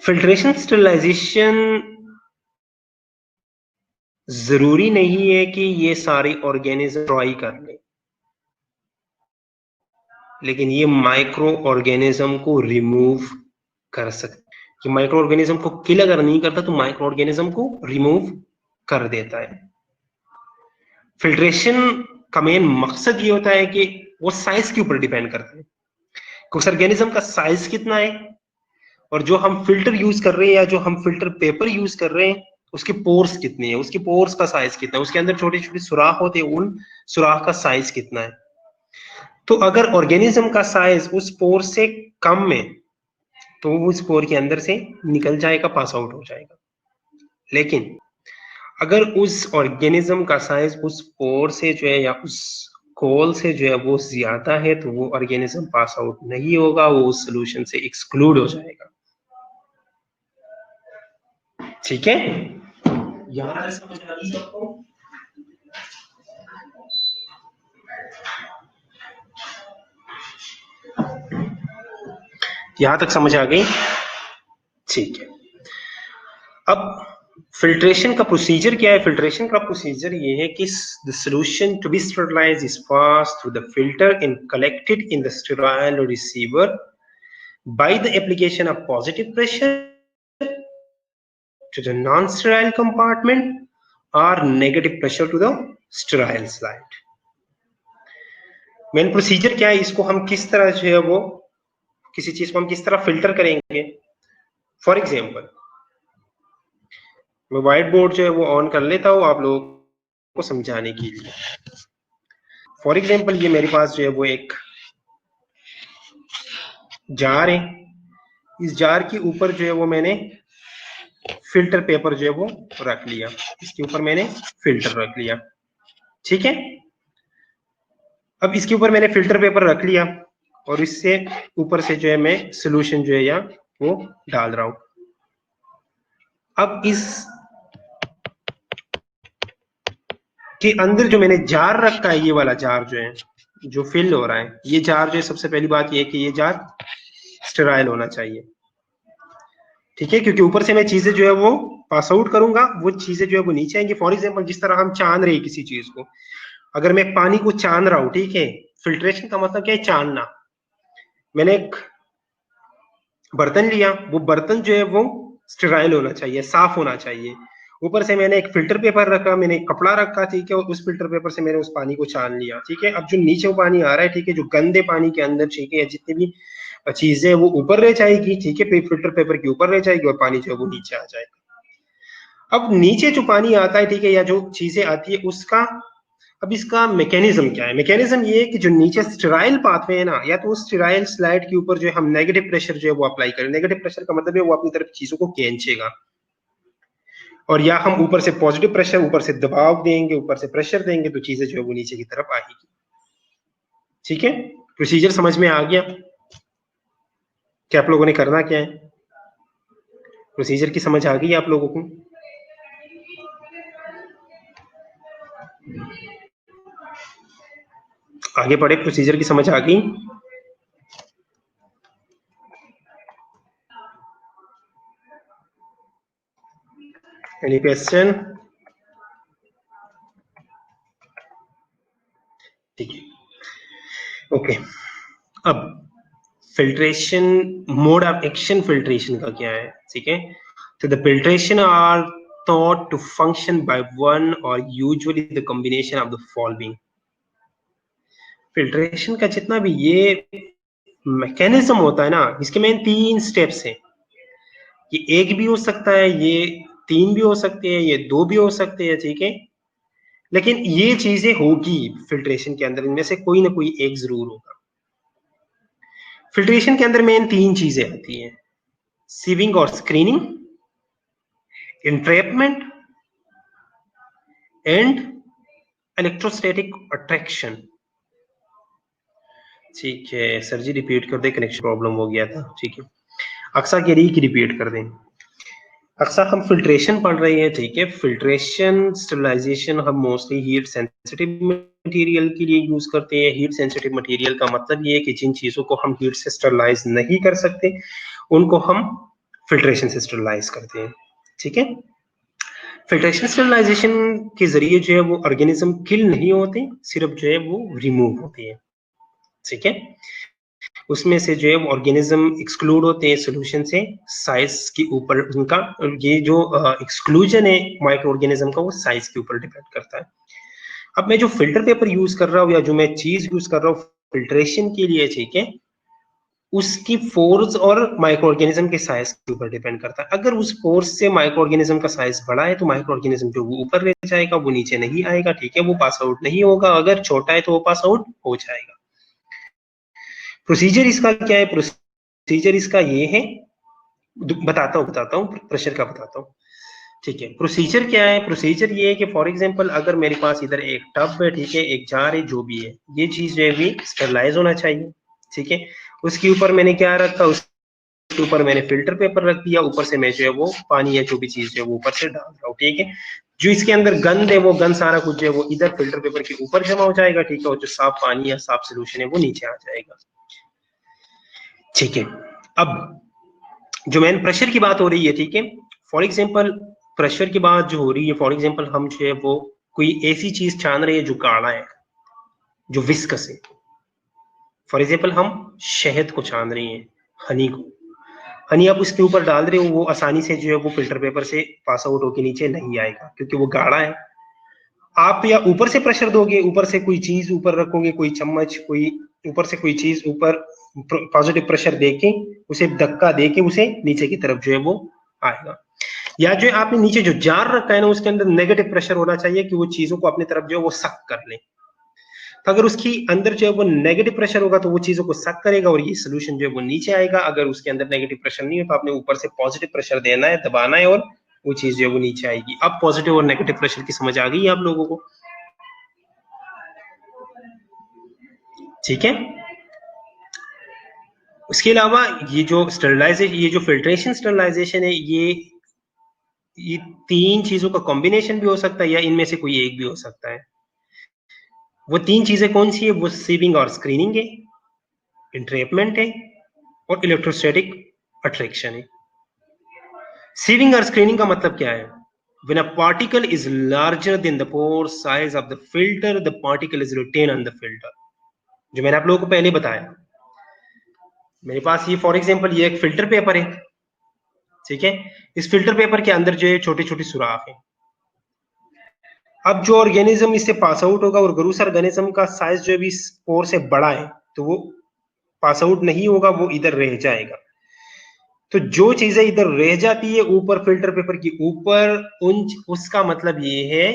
फिल्ट्रेशन स्टरलाइजेशन जरूरी नहीं है कि ये सारे ऑर्गेनिज्म ट्राई कर ले, लेकिन ये माइक्रो ऑर्गेनिज्म को रिमूव कर सकते। कि माइक्रो ऑर्गेनिज्म को किल अगर नहीं करता तो माइक्रो ऑर्गेनिज्म को रिमूव कर देता है। फिल्ट्रेशन का मेन मकसद ये होता है कि वो साइज के ऊपर डिपेंड करता है, उस ऑर्गेनिज्म का साइज कितना है और जो हम फिल्टर यूज कर रहे हैं या जो हम फिल्टर पेपर यूज कर रहे हैं उसके पोर्स कितने हैं, उसके पोर्स का साइज कितना है, उसके अंदर छोटे छोटे सुराख होते हैं, उन सुराख का साइज कितना है। तो अगर ऑर्गेनिज्म का साइज उस पोर से कम में तो वो उस पोर के अंदर से निकल जाएगा, पास आउट हो जाएगा। लेकिन अगर उस ऑर्गेनिज्म का साइज उस पोर से जो है या उस कोल से जो है वो ज्यादा है तो वो ऑर्गेनिज्म पास आउट नहीं होगा, वो उस सोल्यूशन से एक्सक्लूड हो जाएगा। ठीक है, यहां तक समझ आ गई सबको? यहां तक समझ आ गई? ठीक है। अब फिल्ट्रेशन का प्रोसीजर क्या है? फिल्ट्रेशन का प्रोसीजर ये है कि the solution to be sterilized is passed through the filter and collected in the sterile receiver by the application of positive pressure to the non-sterile compartment or negative pressure to the sterile side। Main procedure क्या है, इसको हम किस तरह जो है वो किसी चीज को हम किस तरह फिल्टर करेंगे। फॉर एग्जांपल मैं व्हाइट बोर्ड जो है वो ऑन कर लेता हूं आप लोगों को समझाने के लिए। फॉर एग्जांपल ये मेरे पास जो है वो एक जार है, इस जार के ऊपर जो है वो मैंने फिल्टर पेपर जो है वो रख लिया, इसके ऊपर मैंने फिल्टर रख लिया। ठीक है, अब इसके ऊपर मैंने फिल्टर पेपर रख लिया और इससे ऊपर से जो है मैं सोल्यूशन जो है या वो डाल रहा हूं। अब इस के अंदर जो मैंने जार रखा है, ये वाला जार जो है जो फिल हो रहा है, ये जार जो है सबसे पहली बात ये है कि ये जार स्टेराइल होना चाहिए। ठीक है, क्योंकि ऊपर से मैं चीजें जो है वो पास आउट करूंगा, वो चीजें जो है वो नीचे आएंगी। फॉर एग्जाम्पल जिस तरह हम छान रहे हैं किसी चीज को, अगर मैं पानी को छान रहा हूं, ठीक है, फिल्ट्रेशन का मतलब क्या है? छानना। मैंने एक बर्तन लिया, वो बर्तन जो है वो स्टेराइल होना चाहिए, साफ होना चाहिए। ऊपर से मैंने एक फिल्टर पेपर रखा, मैंने एक कपड़ा रखा, ठीक है, और उस फिल्टर पेपर से मैंने उस पानी को छान लिया। ठीक है, अब जो नीचे वो पानी आ रहा है, ठीक है, जो गंदे पानी के अंदर, ठीक है, जितनी भी चीजें वो ऊपर रह जाएगी, ठीक है, फिल्टर पेपर के ऊपर रह जाएगी और पानी जो है वो नीचे आ जाएगा। अब नीचे जो पानी आता है, ठीक है, या जो चीजें आती है उसका, अब इसका मैकेनिज्म क्या है? मैकेनिज्म ये है कि जो नीचे स्टेराइल पाथवे है ना, या तो उस स्टेराइल स्लाइड के ऊपर जो है हम नेगेटिव प्रेशर जो है वो अप्लाई करें। नेगेटिव प्रेशर का मतलब है वो अपनी तरफ चीजों को खींचेगा, और या हम ऊपर से पॉजिटिव प्रेशर, ऊपर से दबाव देंगे, ऊपर से प्रेशर देंगे तो चीजें जो है वो नीचे की तरफ आएगी। ठीक है, प्रोसीजर समझ में आ गया? क्या आप लोगों ने करना क्या है? प्रोसीजर की समझ आ गई आप लोगों को? आगे बढ़े, प्रोसीजर की समझ आ गई? Any question? ठीक है, ओके। अब filtration, mode of action filtration का क्या है? ठीक है, तो the filtration are thought to function by one or usually the combination of the following। Filtration का जितना भी ये मैकेनिज्म होता है ना, इसके मेन 3 स्टेप्स हैं। ये एक भी हो सकता है, ये 3 भी हो सकते हैं, ये 2 भी हो सकते हैं, ठीक है, लेकिन ये चीजें होगी फिल्ट्रेशन के अंदर, इनमें से कोई ना कोई एक जरूर होगा। फिल्ट्रेशन के अंदर मेन 3 चीजें आती हैं: सीविंग और screening, entrapment and electrostatic attraction. ठीक है सर जी, रिपीट कर दे, कनेक्शन प्रॉब्लम हो गया था। ठीक है, अक्सा कह रही है कि रिपीट कर दें। अक्सा हम फिल्ट्रेशन पढ़ रहे हैं, ठीक है, फिल्ट्रेशन स्टरलाइजेशन हम मोस्टली हीट सेंसिटिव मटेरियल के लिए यूज करते हैं। हीट सेंसिटिव मटेरियल का मतलब ये है कि जिन चीजों को हम हीट से स्टरलाइज नहीं कर सकते उनको हम फिल्ट्रेशन से स्टरलाइज करते हैं। ठीक है, फिल्ट्रेशन स्टरलाइजेशन के जरिए जो है वो ऑर्गेनिज्म किल नहीं होते, सिर्फ जो है वो रिमूव होते हैं। ठीक है, उसमें से जो है ऑर्गेनिज्म एक्सक्लूड होते हैं सोल्यूशन से साइज के ऊपर। उनका ये जो एक्सक्लूजन है माइक्रो ऑर्गेनिज्म का, वो साइज के ऊपर डिपेंड करता है। अब मैं जो फिल्टर पेपर यूज कर रहा हूँ या जो मैं चीज यूज कर रहा हूँ फिल्ट्रेशन के लिए, ठीक है, उसकी फोर्स और माइक्रो ऑर्गेनिज्म के साइज के ऊपर डिपेंड करता है। अगर उस फोर्स से माइक्रो ऑर्गेनिज्म का साइज बड़ा है तो माइक्रो ऑर्गेनिज्म जो वो ऊपर रह जाएगा, वो नीचे नहीं आएगा, ठीक है, वो पास आउट नहीं होगा। अगर छोटा है तो वो पास आउट हो जाएगा। प्रोसीजर इसका क्या है? प्रोसीजर इसका ये है, बताता हूँ प्रेशर का बताता हूँ, ठीक है। प्रोसीजर क्या है? प्रोसीजर ये है कि फॉर एग्जांपल अगर मेरे पास इधर एक टब है, ठीक है, एक जार है, जो भी है, ये चीज जो है भी स्टरलाइज होना चाहिए, ठीक है। उसके ऊपर मैंने क्या रखा, उसके ऊपर मैंने फिल्टर पेपर रख दिया, ऊपर से मैं जो है वो पानी या जो भी चीज है वो ऊपर से डाल रहा हूँ, ठीक है। जो इसके अंदर गंद है, वो गंद सारा कुछ जो है वो इधर फिल्टर पेपर के ऊपर जमा हो जाएगा, ठीक है, और जो साफ पानी या साफ सोल्यूशन है वो नीचे आ जाएगा, ठीक है। अब जो मेन प्रेशर की बात हो रही है, ठीक है, फॉर एग्जांपल प्रेशर की बात जो हो रही है, फॉर एग्जांपल हम जो है वो कोई ऐसी चीज छान रहे हैं जो गाढ़ा है, जो विस्कस है। फॉर एग्जांपल हम शहद को छान रहे हैं, हनी को। हनी आप उसके ऊपर डाल रहे हो, वो आसानी से जो है वो फिल्टर पेपर से पास आउट होके नीचे नहीं आएगा, क्योंकि वो गाढ़ा है। आप या ऊपर से प्रेशर दोगे, ऊपर से कोई चीज ऊपर रखोगे, कोई चम्मच, कोई ऊपर से कोई चीज ऊपर पॉजिटिव प्रेशर देके, उसे धक्का देके उसे नीचे की तरफ जो है वो आएगा। या जो आपने नीचे जो जार रखा है ना, उसके अंदर नेगेटिव प्रेशर होना चाहिए कि वो चीजों को अपनी तरफ जो है वो सक कर ले। तो अगर उसकी अंदर जो है वो नेगेटिव प्रेशर होगा तो वो चीजों को सक करेगा और ये सोल्यूशन जो है वो नीचे आएगा। अगर उसके अंदर नेगेटिव प्रेशर नहीं है तो आपने ऊपर से पॉजिटिव प्रेशर देना है, दबाना है, और वो चीज जो है वो नीचे आएगी। अब पॉजिटिव और नेगेटिव प्रेशर की समझ आ गई आप लोगों को, ठीक है। उसके अलावा ये जो स्टरलाइजेशन, ये जो फिल्ट्रेशन स्टरलाइजेशन है, ये तीन चीजों का कॉम्बिनेशन भी हो सकता है या इनमें से कोई एक भी हो सकता है। वो तीन चीजें कौन सी है? वो सीविंग और स्क्रीनिंग है, इंट्रैपमेंट है, और इलेक्ट्रोस्टैटिक अट्रैक्शन है। सीविंग और स्क्रीनिंग का मतलब क्या है? When a particle is larger than the pore size of the filter, the particle is retained on the filter. जो मैंने आप लोगों को पहले बताया, मेरे पास ये फॉर एग्जांपल ये एक फिल्टर पेपर है, ठीक है। इस फिल्टर पेपर के अंदर जो है छोटी छोटी सुराख है। अब जो ऑर्गेनिज्म इससे पास आउट होगा, और अगर उस ऑर्गेनिज्म का साइज जो भी पोर से बड़ा है तो वो पास आउट नहीं होगा, वो इधर रह जाएगा। तो जो चीजें इधर रह जाती है ऊपर फिल्टर पेपर के ऊपर, उन उसका मतलब ये है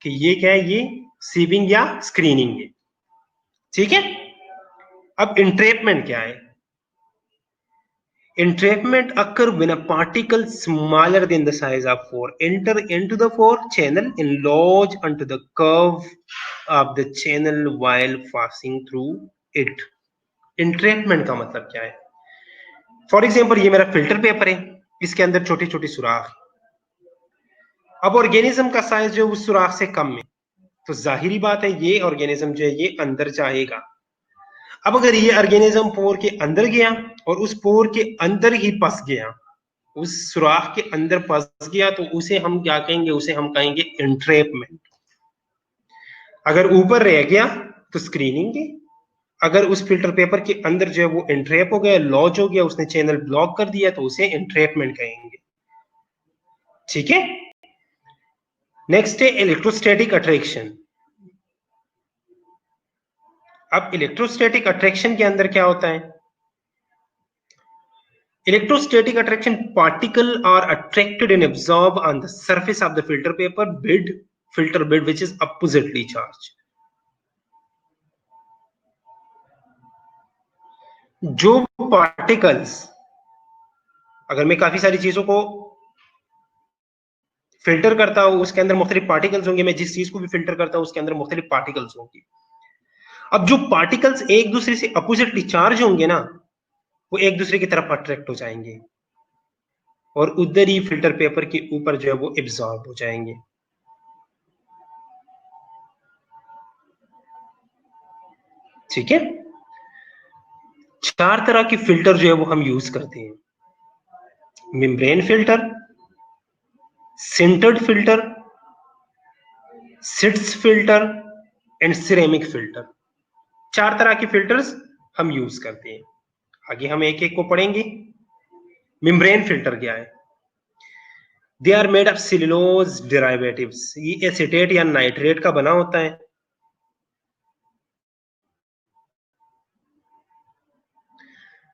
कि ये क्या है, ये सीविंग या स्क्रीनिंग है, ठीक है। अब इंट्रैपमेंट क्या है? Entrapment occur when a particle smaller than the size of pore enter into the pore channel and lodge onto the curve of the channel while passing through it. Entrapment का मतलब क्या है? फॉर एग्जाम्पल ये मेरा filter paper है, इसके अंदर छोटी छोटी सुराख। अब ऑर्गेनिज्म का साइज जो उस सुराख से कम है, तो जाहिरी बात है ये ऑर्गेनिज्म जो है ये अंदर जाएगा। अब अगर ये ऑर्गेनिज्म पोर के अंदर गया और उस पोर के अंदर ही फंस गया, उस सुराख के अंदर फंस गया, तो उसे हम क्या कहेंगे? उसे हम कहेंगे एंट्रेपमेंट। अगर ऊपर रह गया तो स्क्रीनिंग है। अगर उस फिल्टर पेपर के अंदर जो है वो एंट्रेप हो गया, लॉज हो गया, उसने चैनल ब्लॉक कर दिया, तो उसे एंट्रेपमेंट कहेंगे, ठीक है। नेक्स्ट है इलेक्ट्रोस्टैटिक अट्रैक्शन। अब इलेक्ट्रोस्टैटिक अट्रैक्शन के अंदर क्या होता है? Electrostatic attraction particle are attracted and absorbed on the surface of the filter bed which is oppositely charged. जो पार्टिकल्स, अगर मैं काफी सारी चीजों को फिल्टर करता हूं, उसके अंदर मुख्तलिफ पार्टिकल्स होंगे। मैं जिस चीज को भी फिल्टर करता हूं उसके अंदर मुख्तलिफ पार्टिकल्स होंगे। अब जो पार्टिकल्स एक दूसरे से अपोजिटली चार्ज होंगे ना, वो एक दूसरे की तरफ अट्रैक्ट हो जाएंगे और उधर ही फिल्टर पेपर के ऊपर जो है वो एब्जॉर्ब हो जाएंगे, ठीक है। चार तरह के फिल्टर जो है वो हम यूज करते हैं: membrane filter, sintered filter, Seitz filter and ceramic filter. चार तरह के फिल्टर्स हम यूज करते हैं। आगे हम एक एक को पढ़ेंगे। मेम्ब्रेन फिल्टर क्या है? They are made of cellulose derivatives. ये एसीटेट या नाइट्रेट का बना होता है।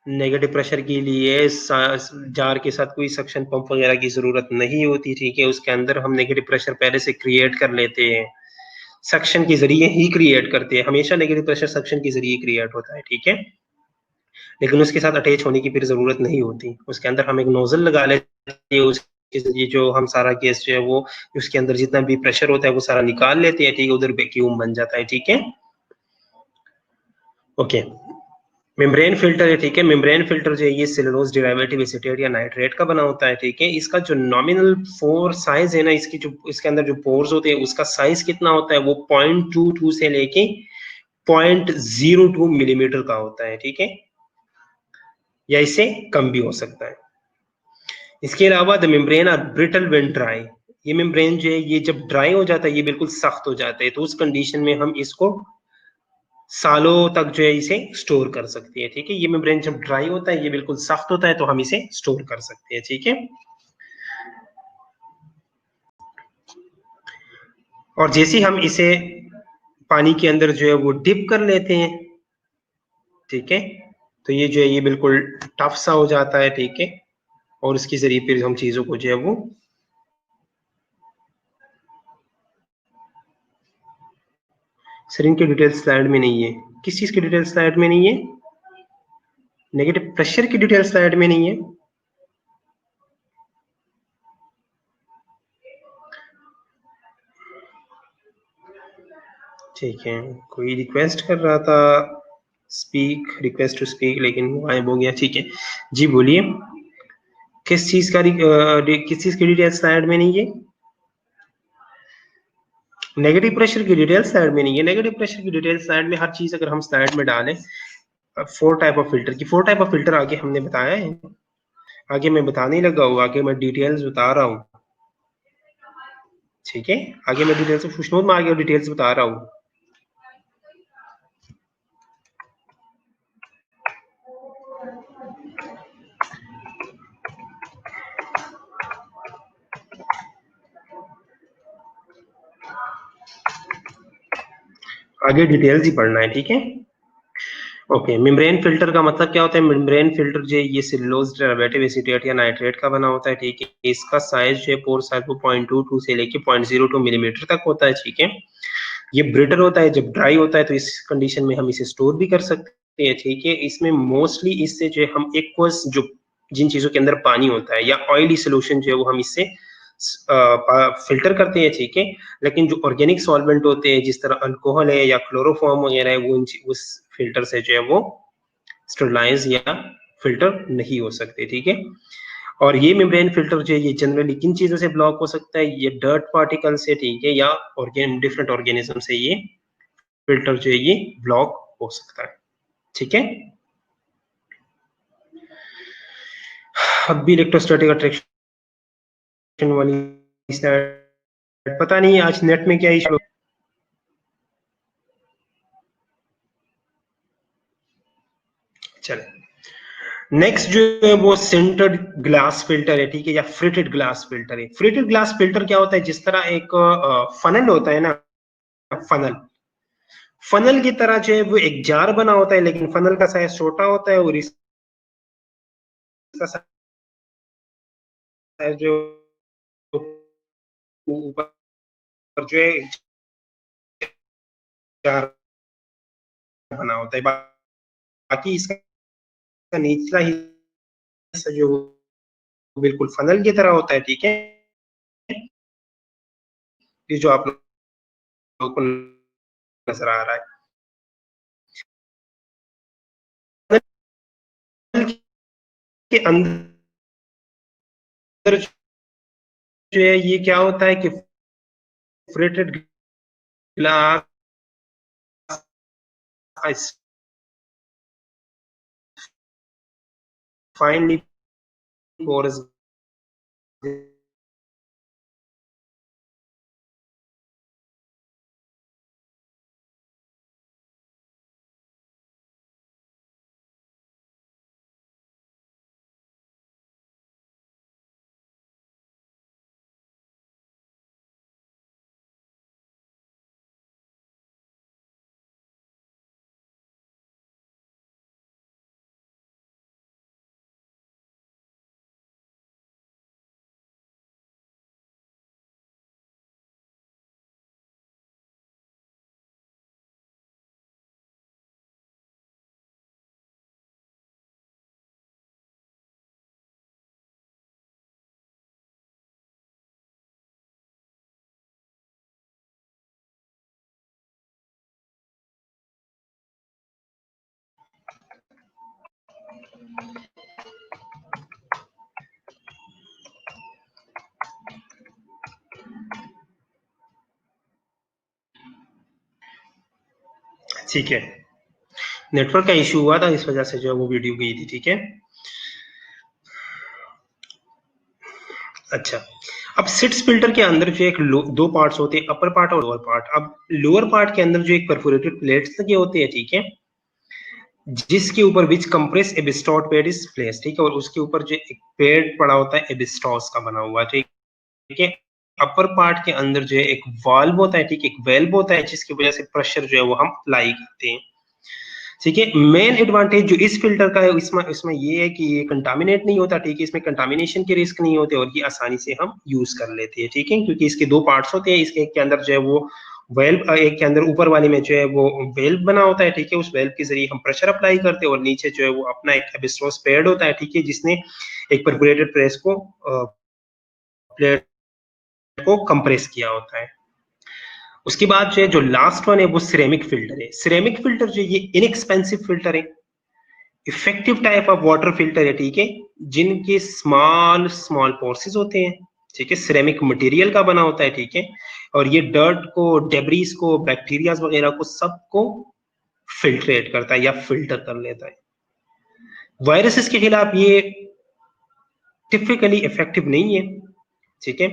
नेगेटिव प्रेशर के लिए जार के साथ कोई सक्शन पंप वगैरह की जरूरत नहीं होती, ठीक है। उसके अंदर हम नेगेटिव प्रेशर पहले से क्रिएट कर लेते हैं, सक्शन के जरिए ही क्रिएट करते हैं। हमेशा नेगेटिव प्रेशर सक्शन के जरिए क्रिएट होता है, ठीक है। लेकिन उसके साथ अटैच होने की फिर जरूरत नहीं होती। उसके अंदर हम एक नोजल लगा लेते हैं, उसके जरिए जो हम सारा गैस जो है वो उसके अंदर जितना भी प्रेशर होता है वो सारा निकाल लेते हैं, ठीक है। उधर वैक्यूम बन जाता है, ठीक है। ओके, मेम्ब्रेन फिल्टर है, ठीक है। मेम्ब्रेन फिल्टर जो है ये सेलुलोज डेरिवेटिव एसीटेट या नाइट्रेट का बना होता है, ठीक है। इसका जो नॉमिनल पोर साइज है ना, इसकी जो इसके अंदर जो पोर्स होते हैं उसका साइज कितना होता है, वो 0.22 से लेके 0.02 मिलीमीटर का होता है, ठीक है। या इससे कम भी हो सकता है। इसके अलावा the membrane are brittle when dry. ये मेम्ब्रेन जो है ये जब ड्राई हो जाता है, ये बिल्कुल सख्त हो जाता है, तो उस कंडीशन में हम इसको सालों तक जो है इसे स्टोर कर सकते हैं, ठीक है। ये मेम्ब्रेन जब ड्राई होता है, ये बिल्कुल सख्त होता है, तो हम इसे स्टोर कर सकते हैं, ठीक है। और जैसे हम इसे पानी के अंदर जो है वो डिप कर लेते हैं, ठीक है, तो ये जो है ये बिल्कुल टफ सा हो जाता है, ठीक है। और इसके जरिए फिर हम चीजों को जो है वो सर इनकी डिटेल्स स्लाइड में नहीं है। किस चीज की डिटेल्स स्लाइड में नहीं है? नेगेटिव प्रेशर की डिटेल्स स्लाइड में नहीं है। ठीक है, कोई रिक्वेस्ट कर रहा था स्पीक, रिक्वेस्ट टू स्पीक, लेकिन वो गायब हो गया, ठीक है। जी बोलिए, किस चीज का किस चीज की डिटेल्स स्लाइड में नहीं है? नेगेटिव प्रेशर की डिटेल्स स्लाइड में नहीं है। नेगेटिव प्रेशर की डिटेल्स स्लाइड में हर चीज अगर हम स्लाइड में डालें, फोर टाइप ऑफ फिल्टर की, फोर टाइप ऑफ फिल्टर आगे हमने बताया है। आगे मैं बताने लगा हूँ, आगे मैं डिटेल्स बता रहा हूँ, ठीक है। आगे मैं डिटेल्स खुशनूर में आगे डिटेल्स बता रहा हूँ। आगे डिटेल्स ही पढ़ना है, ठीक है। ओके, मेम्ब्रेन फिल्टर का मतलब क्या होता है? मेम्ब्रेन फिल्टर जो है ये सेलुलोज डेरिवेटिव एसीटेट या नाइट्रेट का बना होता है, ठीक है। इसका साइज जो है पोर साइज वो 0.22 से लेके 0.02 मिलीमीटर तक होता है, ठीक है। ये ब्रिटल होता है, जब ड्राई होता है तो इस कंडीशन में हम इसे स्टोर भी कर सकते हैं, ठीक है। इसमें मोस्टली इससे जो है हम एक्वस जो जिन चीजों के अंदर पानी होता है या ऑयली सोल्यूशन जो है वो हम इससे फिल्टर करते हैं, ठीक है। लेकिन जो ऑर्गेनिक सॉल्वेंट होते हैं जिस तरह अल्कोहल है या क्लोरोफॉर्म वगैरह है, वो उस फिल्टर से जो है वो स्टरलाइज या फिल्टर नहीं हो सकते, ठीक है। और ये मेम्ब्रेन फिल्टर जो है ये जनरली किन चीजों से ब्लॉक हो सकता है? ये डर्ट पार्टिकल से, ठीक है, या डिफरेंट ऑर्गेनिज्म से ये फिल्टर जो है ये ब्लॉक हो सकता है, ठीक है। अब भी इलेक्ट्रोस्टैटिक अट्रैक्शन वाली स्लाइड, पता नहीं आज नेट में क्या इशू। चले, नेक्स्ट जो है वो सेंटर्ड ग्लास फिल्टर है, ठीक है, या फ्रिटेड ग्लास फिल्टर है। फ्रिटेड ग्लास फिल्टर क्या होता है? जिस तरह एक फनल होता है ना, फनल, फनल की तरह जो है वो एक जार बना होता है, लेकिन फनल का साइज छोटा होता है और इसका साइज जो ऊपर जो है जार बना होता है। बाकी इसका निचला हिस्सा जो बिल्कुल फनल की तरह होता है, ठीक है। ये जो आप लोगों को नजर आ रहा है, फनल के अंदर जो है ये क्या होता है कि फ्रेटेड ग्लास finely porous ठीक है, नेटवर्क का इशू हुआ था, इस वजह से जो है वो वीडियो गई थी। ठीक है, अच्छा, अब सिट्स फिल्टर के अंदर जो एक दो पार्ट्स होते हैं, अपर पार्ट और लोअर पार्ट। अब लोअर पार्ट के अंदर जो एक परफोरेटेड प्लेट्स लगे होते हैं, ठीक है, जिसके ऊपर विच कंप्रेस एबिस्टॉट पैड इज प्लेस, ठीक है, और उसके ऊपर जो एक पैड पड़ा होता है एबिस्टॉस का बना हुआ, ठीक है। अपर पार्ट के अंदर जो है एक वाल्व होता है, ठीक है, एक वेल्व होता है, जिसकी वजह से प्रेशर जो है वो हम अप्लाई करते हैं। ठीक है, मेन एडवांटेज जो इस फिल्टर का है इसमें इसमें ये है कि ये कंटामिनेट नहीं होता, ठीक है, इसमें कंटामिनेशन के रिस्क नहीं होते और ये आसानी से हम यूज कर लेते हैं। ठीक है, क्योंकि इसके दो पार्ट्स होते हैं, इसके एक के अंदर जो है वो वेल्व, एक के अंदर ऊपर वाले में जो है वो वेल्व बना होता है, ठीक है, उस वेल्व के जरिए हम प्रेशर अप्लाई करते हैं, और नीचे जो है वो अपना एक एबिस्टॉस पैड होता है, ठीक है, जिसने एक परफोरेटेड प्लेट को कंप्रेस किया होता है। उसके बाद जो है जो लास्ट वन है वो सिरेमिक फिल्टर है। सिरेमिक फिल्टर जो ये इनएक्सपेंसिव फिल्टर है, effective type of water filter है, ठीक है, जिनके स्मॉल स्मॉल पोर्सेस होते हैं, ठीक है, सिरेमिक मटेरियल का बना होता है, ठीक है, और ये डर्ट को, डेब्रीज को, बैक्टीरिया वगैरह को सबको फिल्ट्रेट करता है या फिल्टर कर लेता है। वायरसेस के खिलाफ ये टिपिकली इफेक्टिव नहीं है, ठीक है,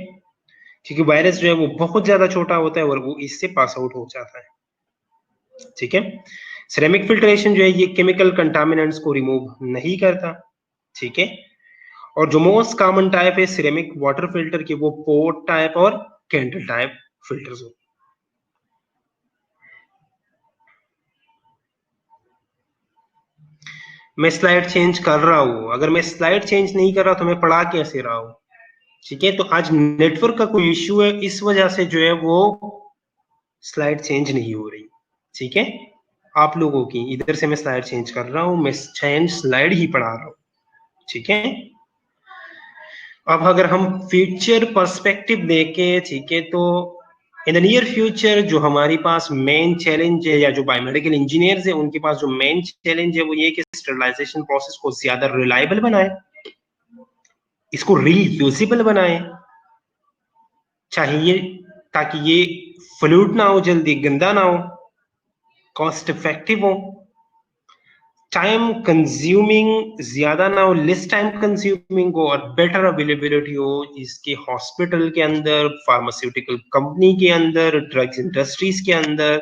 क्योंकि वायरस जो है वो बहुत ज्यादा छोटा होता है और वो इससे पास आउट हो जाता है। ठीक है, सिरेमिक फिल्ट्रेशन जो है ये केमिकल कंटामिनेंट्स को रिमूव नहीं करता। ठीक है, और जो मोस्ट कॉमन टाइप है सिरेमिक वाटर फिल्टर की, वो पोर्ट टाइप और कैंडल टाइप फिल्टर्स होते हैं। मैं स्लाइड चेंज कर रहा हूं, अगर मैं स्लाइड चेंज नहीं कर रहा तो मैं पढ़ा कैसे रहा हूं? ठीक है, तो आज नेटवर्क का कोई इश्यू है, इस वजह से जो है वो स्लाइड चेंज नहीं हो रही। ठीक है, आप लोगों की इधर से मैं स्लाइड चेंज कर रहा हूं, मैं चेंज स्लाइड ही पढ़ा रहा हूं। ठीक है, अब अगर हम फ्यूचर पर्सपेक्टिव देखें, ठीक है, तो इन द नियर फ्यूचर जो हमारे पास मेन चैलेंज है, या जो बायोमेडिकल इंजीनियर्स है उनके पास जो मेन चैलेंज है वो ये कि स्टरलाइजेशन प्रोसेस को ज्यादा रिलायबल बनाए, इसको रीयूजेबल बनाए, चाहिए, ताकि ये फ्लूट ना हो, जल्दी गंदा ना हो, कॉस्ट इफेक्टिव हो, टाइम कंज्यूमिंग ज्यादा ना हो, लेस टाइम कंज्यूमिंग हो, और बेटर अवेलेबिलिटी हो इसके हॉस्पिटल के अंदर, फार्मास्यूटिकल कंपनी के अंदर, ड्रग्स इंडस्ट्रीज के अंदर,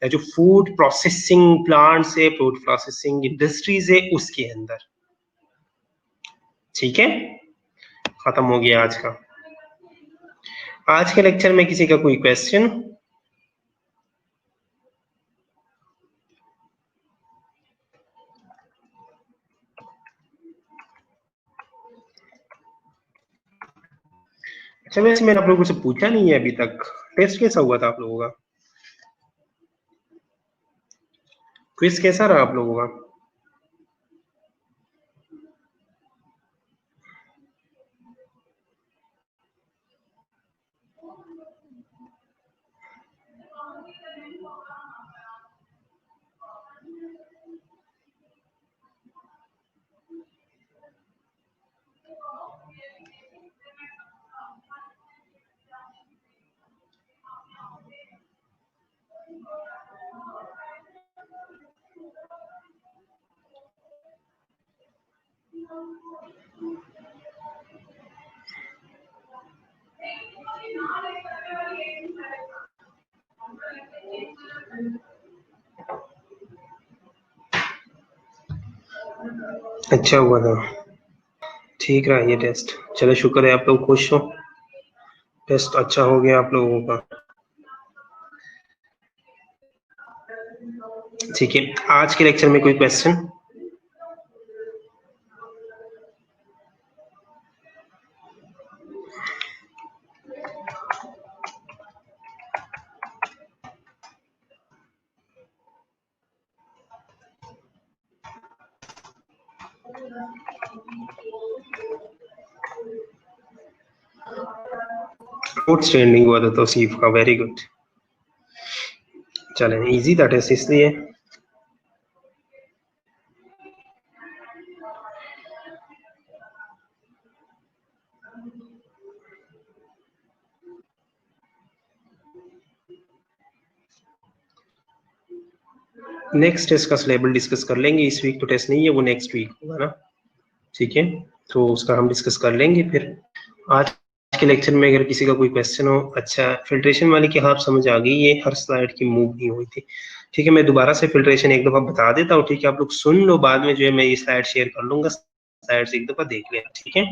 जो फूड प्रोसेसिंग प्लांट्स है, फूड प्रोसेसिंग इंडस्ट्रीज है उसके अंदर। ठीक है, खत्म हो गया आज का। आज के लेक्चर में किसी का कोई क्वेश्चन? अच्छा, वैसे मैंने आप लोगों से पूछा नहीं है अभी तक, टेस्ट कैसा हुआ था आप लोगों का? क्विज कैसा रहा आप लोगों का? अच्छा हुआ था, ठीक रहा ये टेस्ट, चलो शुक्र है आप लोग खुश हो, टेस्ट अच्छा हो गया आप लोगों का। ठीक है, आज के लेक्चर में कोई क्वेश्चन? आउटस्टैंडिंग हुआ था तौसीफ का, वेरी गुड। चलें, इजी था टेस्ट इसलिए। नेक्स्ट टेस्ट का सिलेबस डिस्कस कर लेंगे, इस वीक तो टेस्ट नहीं है, वो नेक्स्ट वीक होगा ना, ठीक है, तो उसका हम डिस्कस कर लेंगे फिर। आज के लेक्चर में अगर किसी का कोई क्वेश्चन हो, अच्छा फिल्ट्रेशन वाली की हाँ आप समझ आ गई, ये हर स्लाइड की मूव नहीं हुई थी, ठीक है, मैं दोबारा से फिल्ट्रेशन एक दफा बता देता हूँ, ठीक है, आप लोग सुन लो, बाद में जो है मैं ये स्लाइड शेयर कर लूंगा, स्लाइड्स एक दफा देख लेना, ठीक है।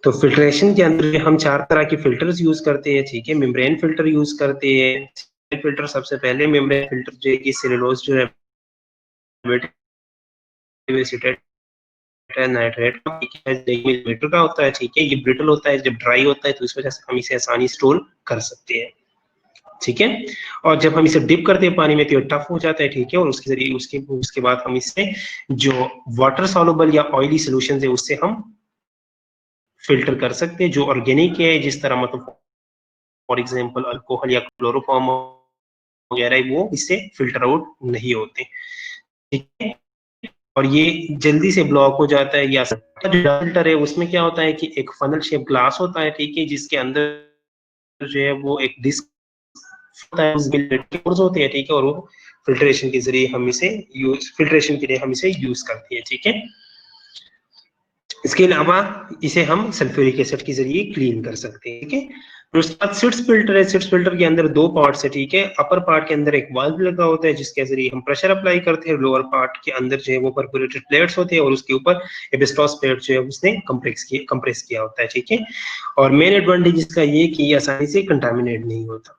तो फिल्ट्रेशन के अंदर हम चार तरह के फिल्टर्स यूज करते हैं, ठीक है, मेम्ब्रेन फिल्टर यूज करते हैं, फिल्टर सबसे पहले मेम्ब्रेन फिल्टर जो है कि सेलुलोज जो है नाइट्रेट मीटर का होता है, ठीक है, ये ब्रिटल होता है, जब ड्राई होता है तो इस वजह से हम इसे आसानी स्टोर कर सकते हैं, ठीक है, और जब हम इसे डिप करते हैं पानी में तो ये टफ हो जाता है, ठीक है, और उसके जरिए उसके बाद हम इससे जो वाटर सॉल्युबल या ऑयली सॉल्यूशन है उससे हम फिल्टर कर सकते हैं, जो ऑर्गेनिक है, जिस तरह मतलब फॉर एग्जांपल अल्कोहल या क्लोरोफॉर्म वगैरह, वो इससे फिल्टर आउट नहीं होते, ठीक है, और ये जल्दी से ब्लॉक हो जाता है। या जो फिल्टर है उसमें क्या होता है कि एक फनल शेप ग्लास होता है, ठीक है, जिसके अंदर जो है वो एक डिस्क होते हैं, ठीक है, और वो फिल्ट्रेशन के जरिए हम इसे फिल्ट्रेशन के लिए हम इसे यूज करते हैं, ठीक है। इसके अलावा इसे हम सल्फ्यूरिक एसिड के जरिए क्लीन कर सकते हैं, ठीक है। फिर उसके बाद सिट्स फिल्टर है, सिट्स फिल्टर के अंदर दो पार्ट्स है, ठीक है, अपर पार्ट के अंदर एक वाल्व लगा होता है जिसके जरिए हम प्रेशर अप्लाई करते हैं, लोअर पार्ट के अंदर जो है वो परफोरेटेड प्लेट्स होते हैं और उसके ऊपर एबिस्टॉस प्लेट जो है उसने कंप्रेस किया होता है, ठीक है, और मेन एडवांटेज इसका ये कि ये आसानी से कंटामिनेट नहीं होता।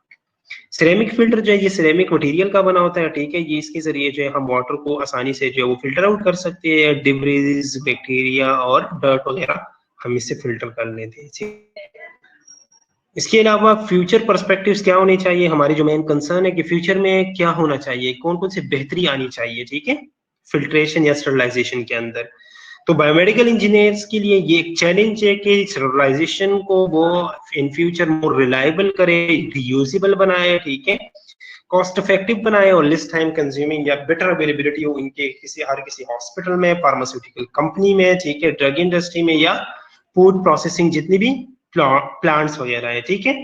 सिरेमिक फिल्टर जो है ये सिरेमिक मटेरियल का बना होता है, ठीक है, ये इसके जरिए जो है हम वाटर को आसानी से जो है वो फिल्टर आउट कर सकते हैं, डिब्रीज बैक्टीरिया और डर्ट वगैरह हम इससे फिल्टर कर लेते हैं, ठीक है। इसके अलावा फ्यूचर पर्सपेक्टिव्स क्या होने चाहिए, हमारी जो मेन कंसर्न है कि फ्यूचर में क्या होना चाहिए, कौन कौन सी बेहतरी आनी चाहिए, ठीक है, फिल्ट्रेशन या स्टरलाइजेशन के अंदर। तो बायोमेडिकल इंजीनियर्स के लिए ये एक चैलेंज है कि स्टरलाइजेशन को वो इन फ्यूचर मोर रिलायबल करे, रीयूजेबल बनाए, ठीक है, कॉस्ट इफेक्टिव बनाए और लेस टाइम कंज्यूमिंग या बेटर अवेलेबिलिटी हो इनके किसी हॉस्पिटल में, फार्मास्यूटिकल कंपनी में, ठीक है, ड्रग इंडस्ट्री में या फूड प्रोसेसिंग जितनी भी प्लांट्स वगैरह है, ठीक है।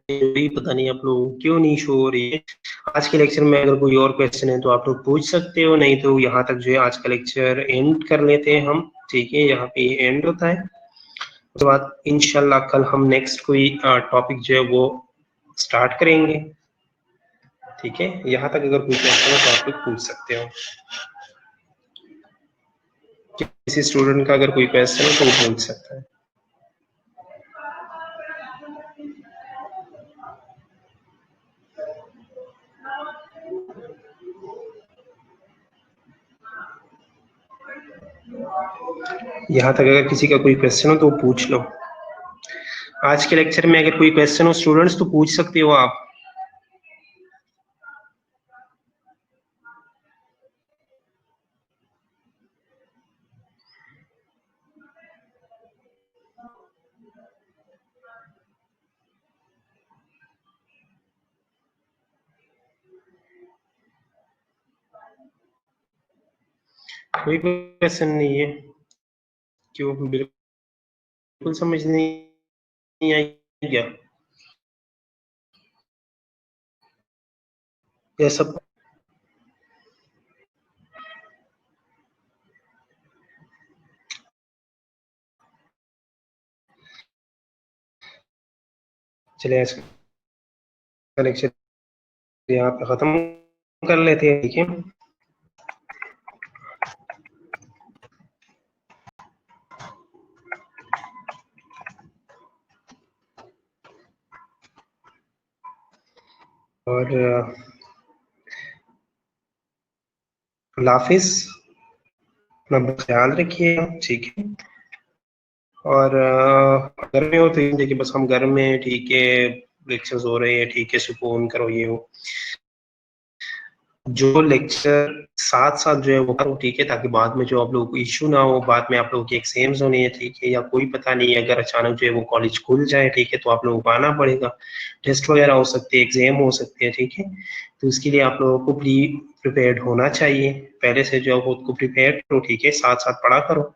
भी पता नहीं आप लोग क्यों नहीं शो हो रही है। आज के लेक्चर में अगर कोई और क्वेश्चन है तो आप लोग पूछ सकते हो, नहीं तो यहाँ तक जो है आज का लेक्चर एंड कर लेते हैं हम, ठीक है, यहाँ पे एंड होता है। उसके बाद इंशाल्लाह कल हम नेक्स्ट कोई टॉपिक जो है वो स्टार्ट करेंगे, ठीक है, यहाँ तक अगर कोई क्वेश्चन है तो आप लोग पूछ सकते हो, किसी स्टूडेंट का अगर कोई क्वेश्चन है तो वो पूछ सकता है। यहाँ तक अगर किसी का कोई क्वेश्चन हो तो पूछ लो। आज के लेक्चर में अगर कोई क्वेश्चन हो स्टूडेंट्स तो पूछ सकते हो आप। कोई क्वेश्चन नहीं है, क्यों, बिल्कुल समझ नहीं आई क्या, या सब चले आज का लेक्चर यहाँ पे खत्म कर लेते हैं, ठीक है। और हाफिज, अपना ख्याल रखिए, ठीक है, और घर में हो तो ये देखिए बस हम घर में, ठीक है, लेक्चर्स हो रहे हैं, ठीक है, सुकून करो ये हो। जो लेक्चर साथ साथ जो है वो करो, ठीक है, ताकि बाद में जो आप लोगों को इश्यू ना हो, बाद में आप लोगों की एग्जाम्स होने हैं, ठीक है, या कोई पता नहीं है अगर अचानक जो है वो कॉलेज खुल जाए, ठीक है, तो आप लोगों को आना पड़ेगा, टेस्ट वगैरह हो सकते हैं, एग्जाम हो सकते हैं, ठीक है। तो इसके लिए आप लोगों को प्री प्रिपेयर्ड होना चाहिए, पहले से जो है खुद को प्रिपेयर करो, ठीक है, साथ साथ पढ़ा करो,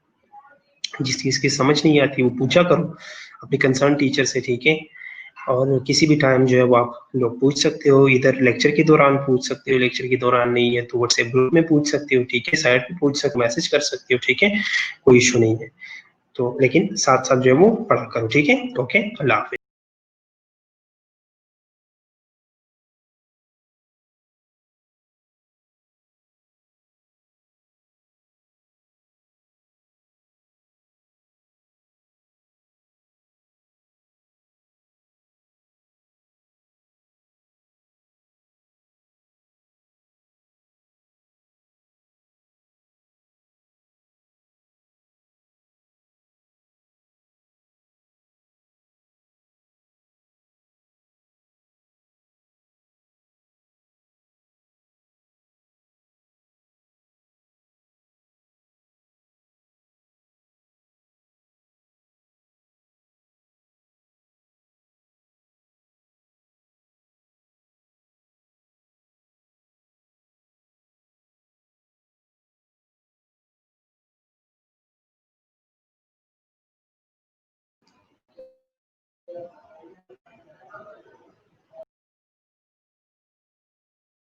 जिस चीज़ की समझ नहीं आती वो पूछा करो अपने कंसर्न टीचर से, ठीक है। और किसी भी टाइम जो है वो आप लोग पूछ सकते हो, इधर लेक्चर के दौरान पूछ सकते हो, लेक्चर के दौरान नहीं है तो व्हाट्सएप ग्रुप में पूछ सकते हो, ठीक है, साइड पे पूछ सकते हो, मैसेज कर सकते हो, ठीक है, कोई इशू नहीं है। तो लेकिन साथ साथ जो है वो पढ़ा करो, ठीक है। ओके, अल्लाह हाफिज।